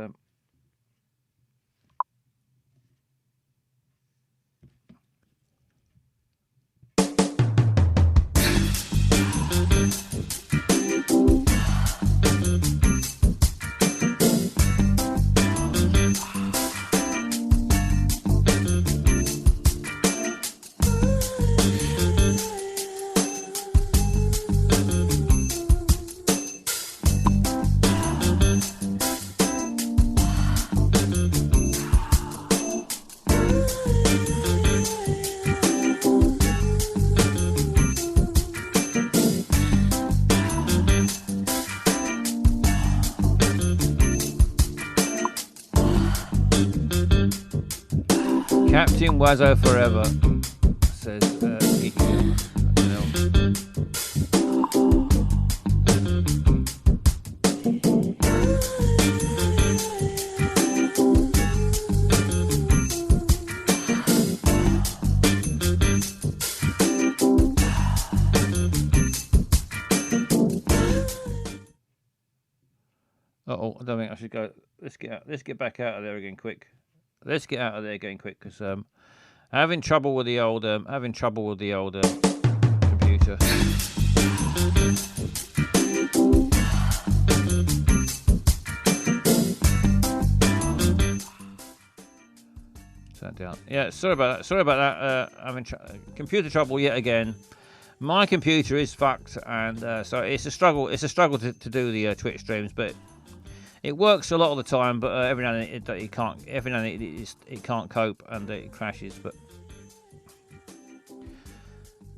Captain Wazzo forever, says Geeky. Uh-oh, I don't think I should go. Let's get back out of there again quick. Let's get out of there again quick, because having trouble with the old computer. Turn down. Yeah, sorry about that. Having computer trouble yet again. My computer is fucked, and so it's a struggle. It's a struggle to do the Twitch streams, but it works a lot of the time, but every now and then it can't. Every now and then it can't cope and it crashes. But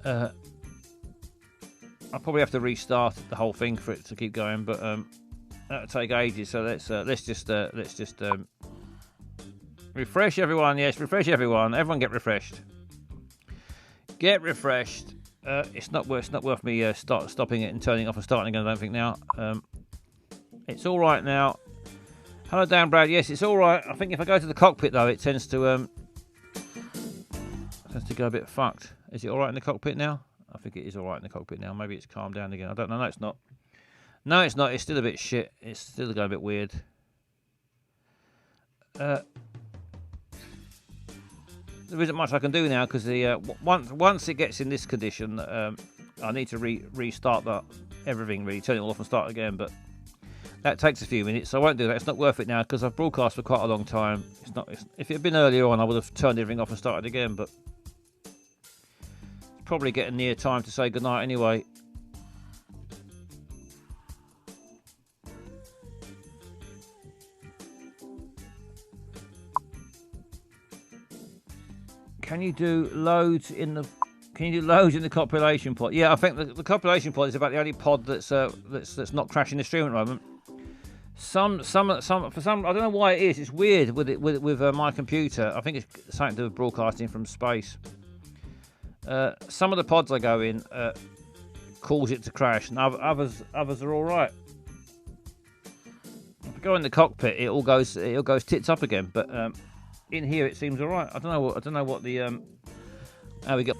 I'll probably have to restart the whole thing for it to keep going. But that'll take ages. So let's just refresh everyone. Yes, refresh everyone. Everyone get refreshed. Get refreshed. It's not worth me stopping it and turning off and starting again. I don't think now. It's all right now. Hello, Dan Brad. Yes, it's all right. I think if I go to the cockpit though, it tends to go a bit fucked. Is it all right in the cockpit now? I think it is all right in the cockpit now. Maybe it's calmed down again. I don't know. No, it's not. No, it's not. It's still a bit shit. It's still going a bit weird. There isn't much I can do now because the once it gets in this condition, I need to restart everything, really turn it all off and start again. But that takes a few minutes, so I won't do that. It's not worth it now because I've broadcast for quite a long time. If it had been earlier on, I would have turned everything off and started again. But it's probably getting near time to say goodnight anyway. Can you do loads in the compilation pod? Yeah, I think the compilation pod is about the only pod that's not crashing the stream at the moment. Some for some I don't know why it is. It's weird with my computer. I think it's something to do with broadcasting from space. Some of the pods I go in cause it to crash, and others are all right. If I go in the cockpit, it all goes tits up again. But in here it seems all right. I don't know what the how we go.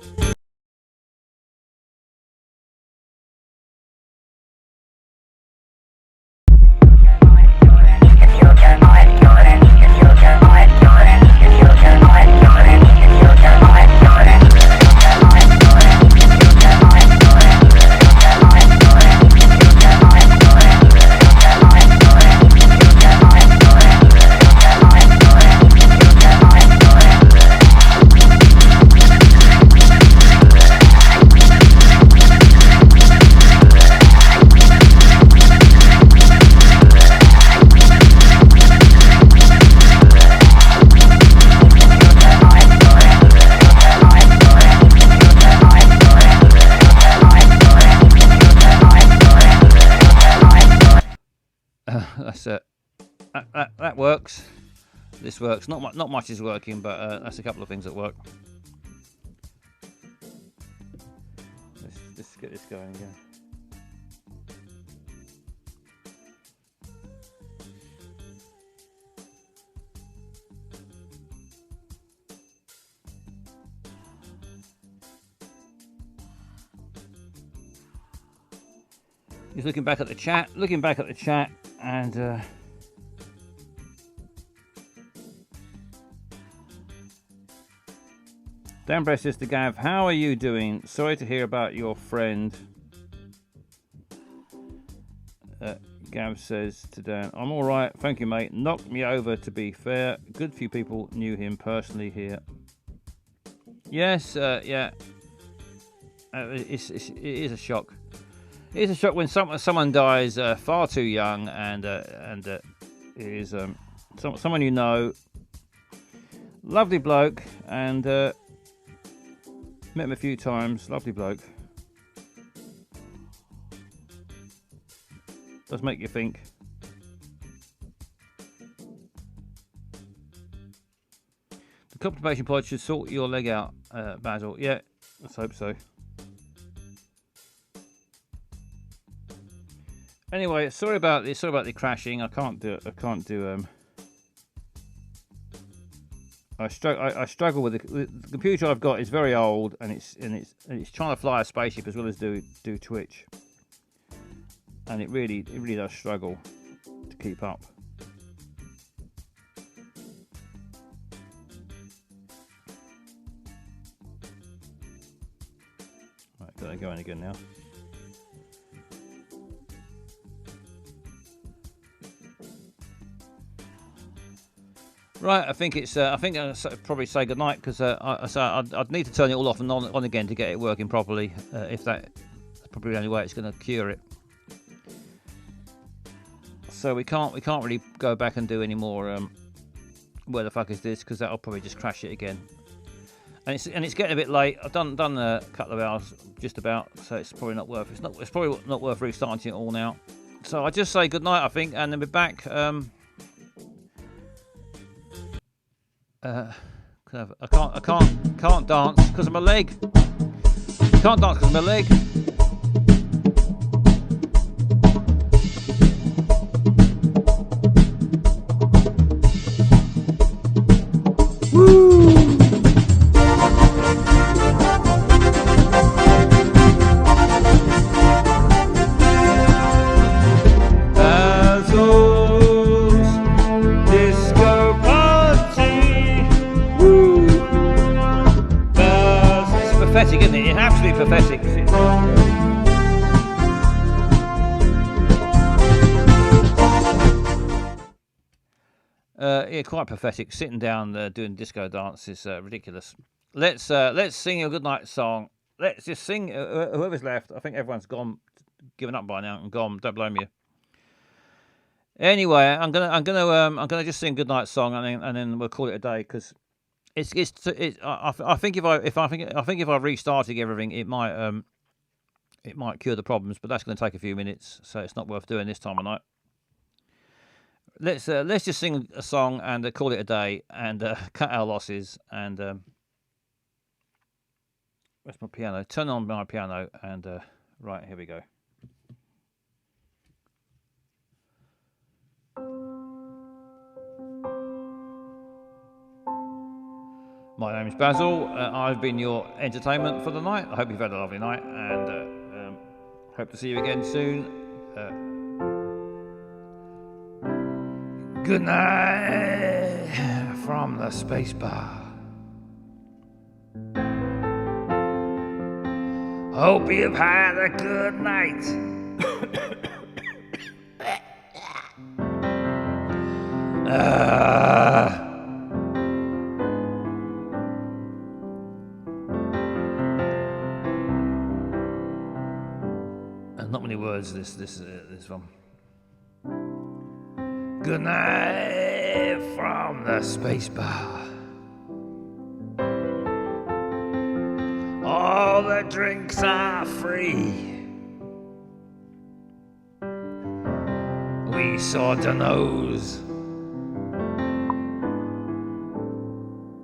that works. This works. Not much is working, but that's a couple of things that work. Let's get this going again. Just looking back at the chat, and Dan Bress says to Gav, how are you doing? Sorry to hear about your friend. Gav says to Dan, I'm alright, thank you mate, knocked me over to be fair, good few people knew him personally here. Yes, yeah, it is a shock. It is a shock when someone dies far too young, and it is someone you know, lovely bloke, and met him a few times, lovely bloke. Does make you think. The constipation pod should sort your leg out, Basil. Yeah, let's hope so. Anyway, sorry about this. Sorry about the crashing. I can't do. I struggle with the computer I've got is very old, and it's trying to fly a spaceship as well as do Twitch, and it really does struggle to keep up. Right, got it going again now. Right, I think I'll probably say goodnight, because I'd need to turn it all off and on again to get it working properly. If that's probably the only way it's going to cure it. So we can't really go back and do any more. Where the fuck is this? Because that'll probably just crash it again. And it's getting a bit late. I've done a couple of hours just about, so it's probably not worth. It's probably not worth restarting it all now. So I just say goodnight, I think, and then we're back. I can't dance because of my leg. Can't dance because of my leg. Pathetic, isn't it? It's absolutely pathetic. Yeah, quite pathetic. Sitting down doing disco dance is ridiculous. Let's sing a goodnight song. Let's just sing. Whoever's left, I think everyone's gone, given up by now and gone. Don't blame you. Anyway, I'm gonna just sing a goodnight song, and then we'll call it a day, because. I think if I restarted everything, it might cure the problems, but that's going to take a few minutes, so it's not worth doing this time of night. Let's just sing a song and call it a day, and cut our losses. And where's my piano? Turn on my piano, and right, here we go. My name is Basil. I've been your entertainment for the night. I hope you've had a lovely night, and hope to see you again soon. Good night from the space bar. Hope you've had a good night. Not many words. This one. Good night from the space bar. All the drinks are free. We we saw the nose.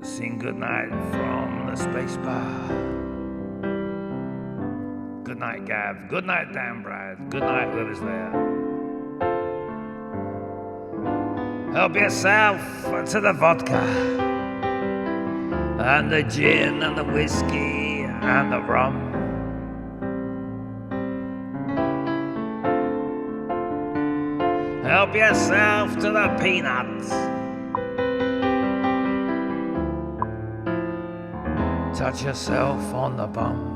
Sing goodnight from the space bar. Good night, Gav. Good night, Dan Brad. Good night, whoever's there. Help yourself to the vodka and the gin and the whiskey and the rum. Help yourself to the peanuts. Touch yourself on the bum.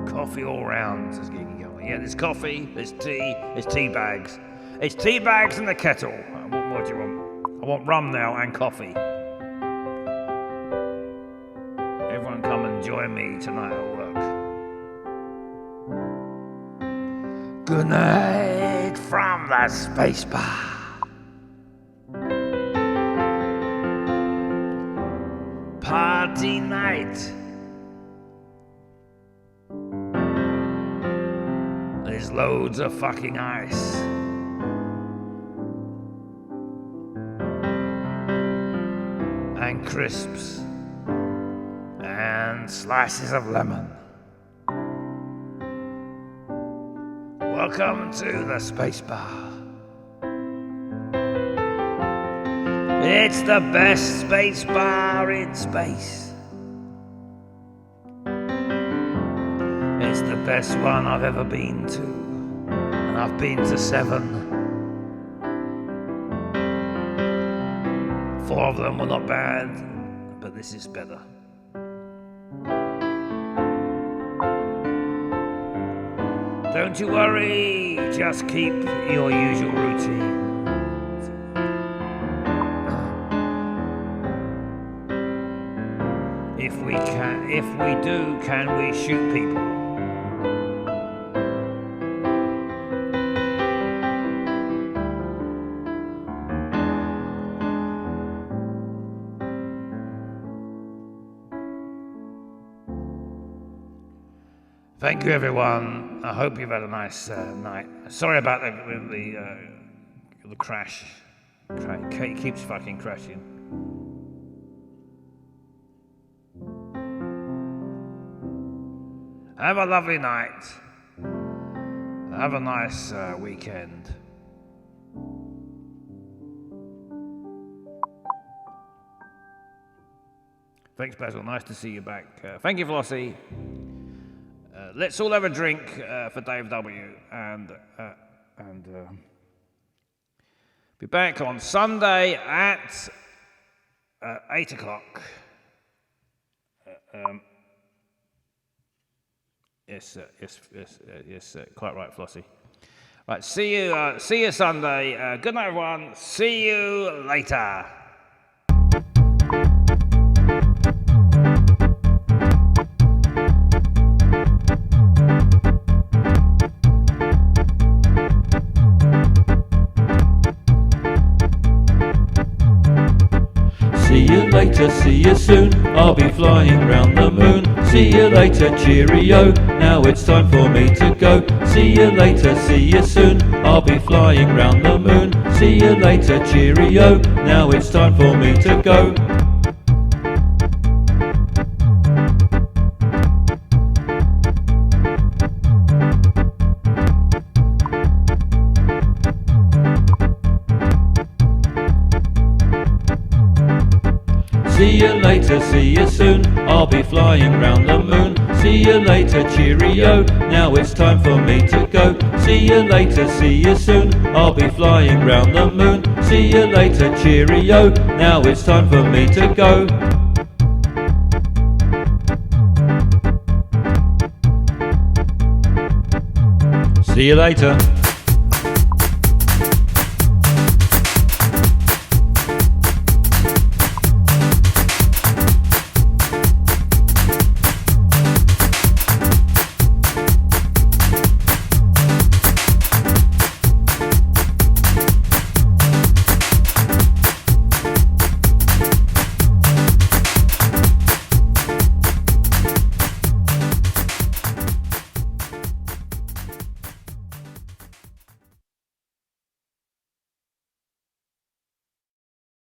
Coffee all round, says Gigi Girl. Yeah, there's coffee, there's tea bags. It's tea bags in the kettle. What do you want? I want rum now and coffee. Everyone come and join me tonight at work. Good night from the space bar. Party night. There's loads of fucking ice. And crisps. And slices of lemon. Welcome to the space bar. It's the best space bar in space. It's the best one I've ever been to, and I've been to 7. 4 of them were not bad, but this is better. Don't you worry, just keep your usual routine. If we do, can we shoot people? Thank you, everyone. I hope you've had a nice night. Sorry about the crash. It keeps fucking crashing. Have a lovely night. Have a nice weekend. Thanks, Basil. Nice to see you back. Thank you, Flossie. Let's all have a drink for Dave W. And be back on Sunday at 8 o'clock. Yes, quite right, Flossie. Right, see you Sunday. Good night, everyone. See you later. See you later, see you soon, I'll be flying round the moon. See you later, cheerio, now it's time for me to go. See you later, see you soon, I'll be flying round the moon. See you later, cheerio, now it's time for me to go. See you later, see you soon, I'll be flying round the moon. See you later, cheerio, now it's time for me to go. See you later, see you soon, I'll be flying round the moon. See you later, cheerio, now it's time for me to go. See you later.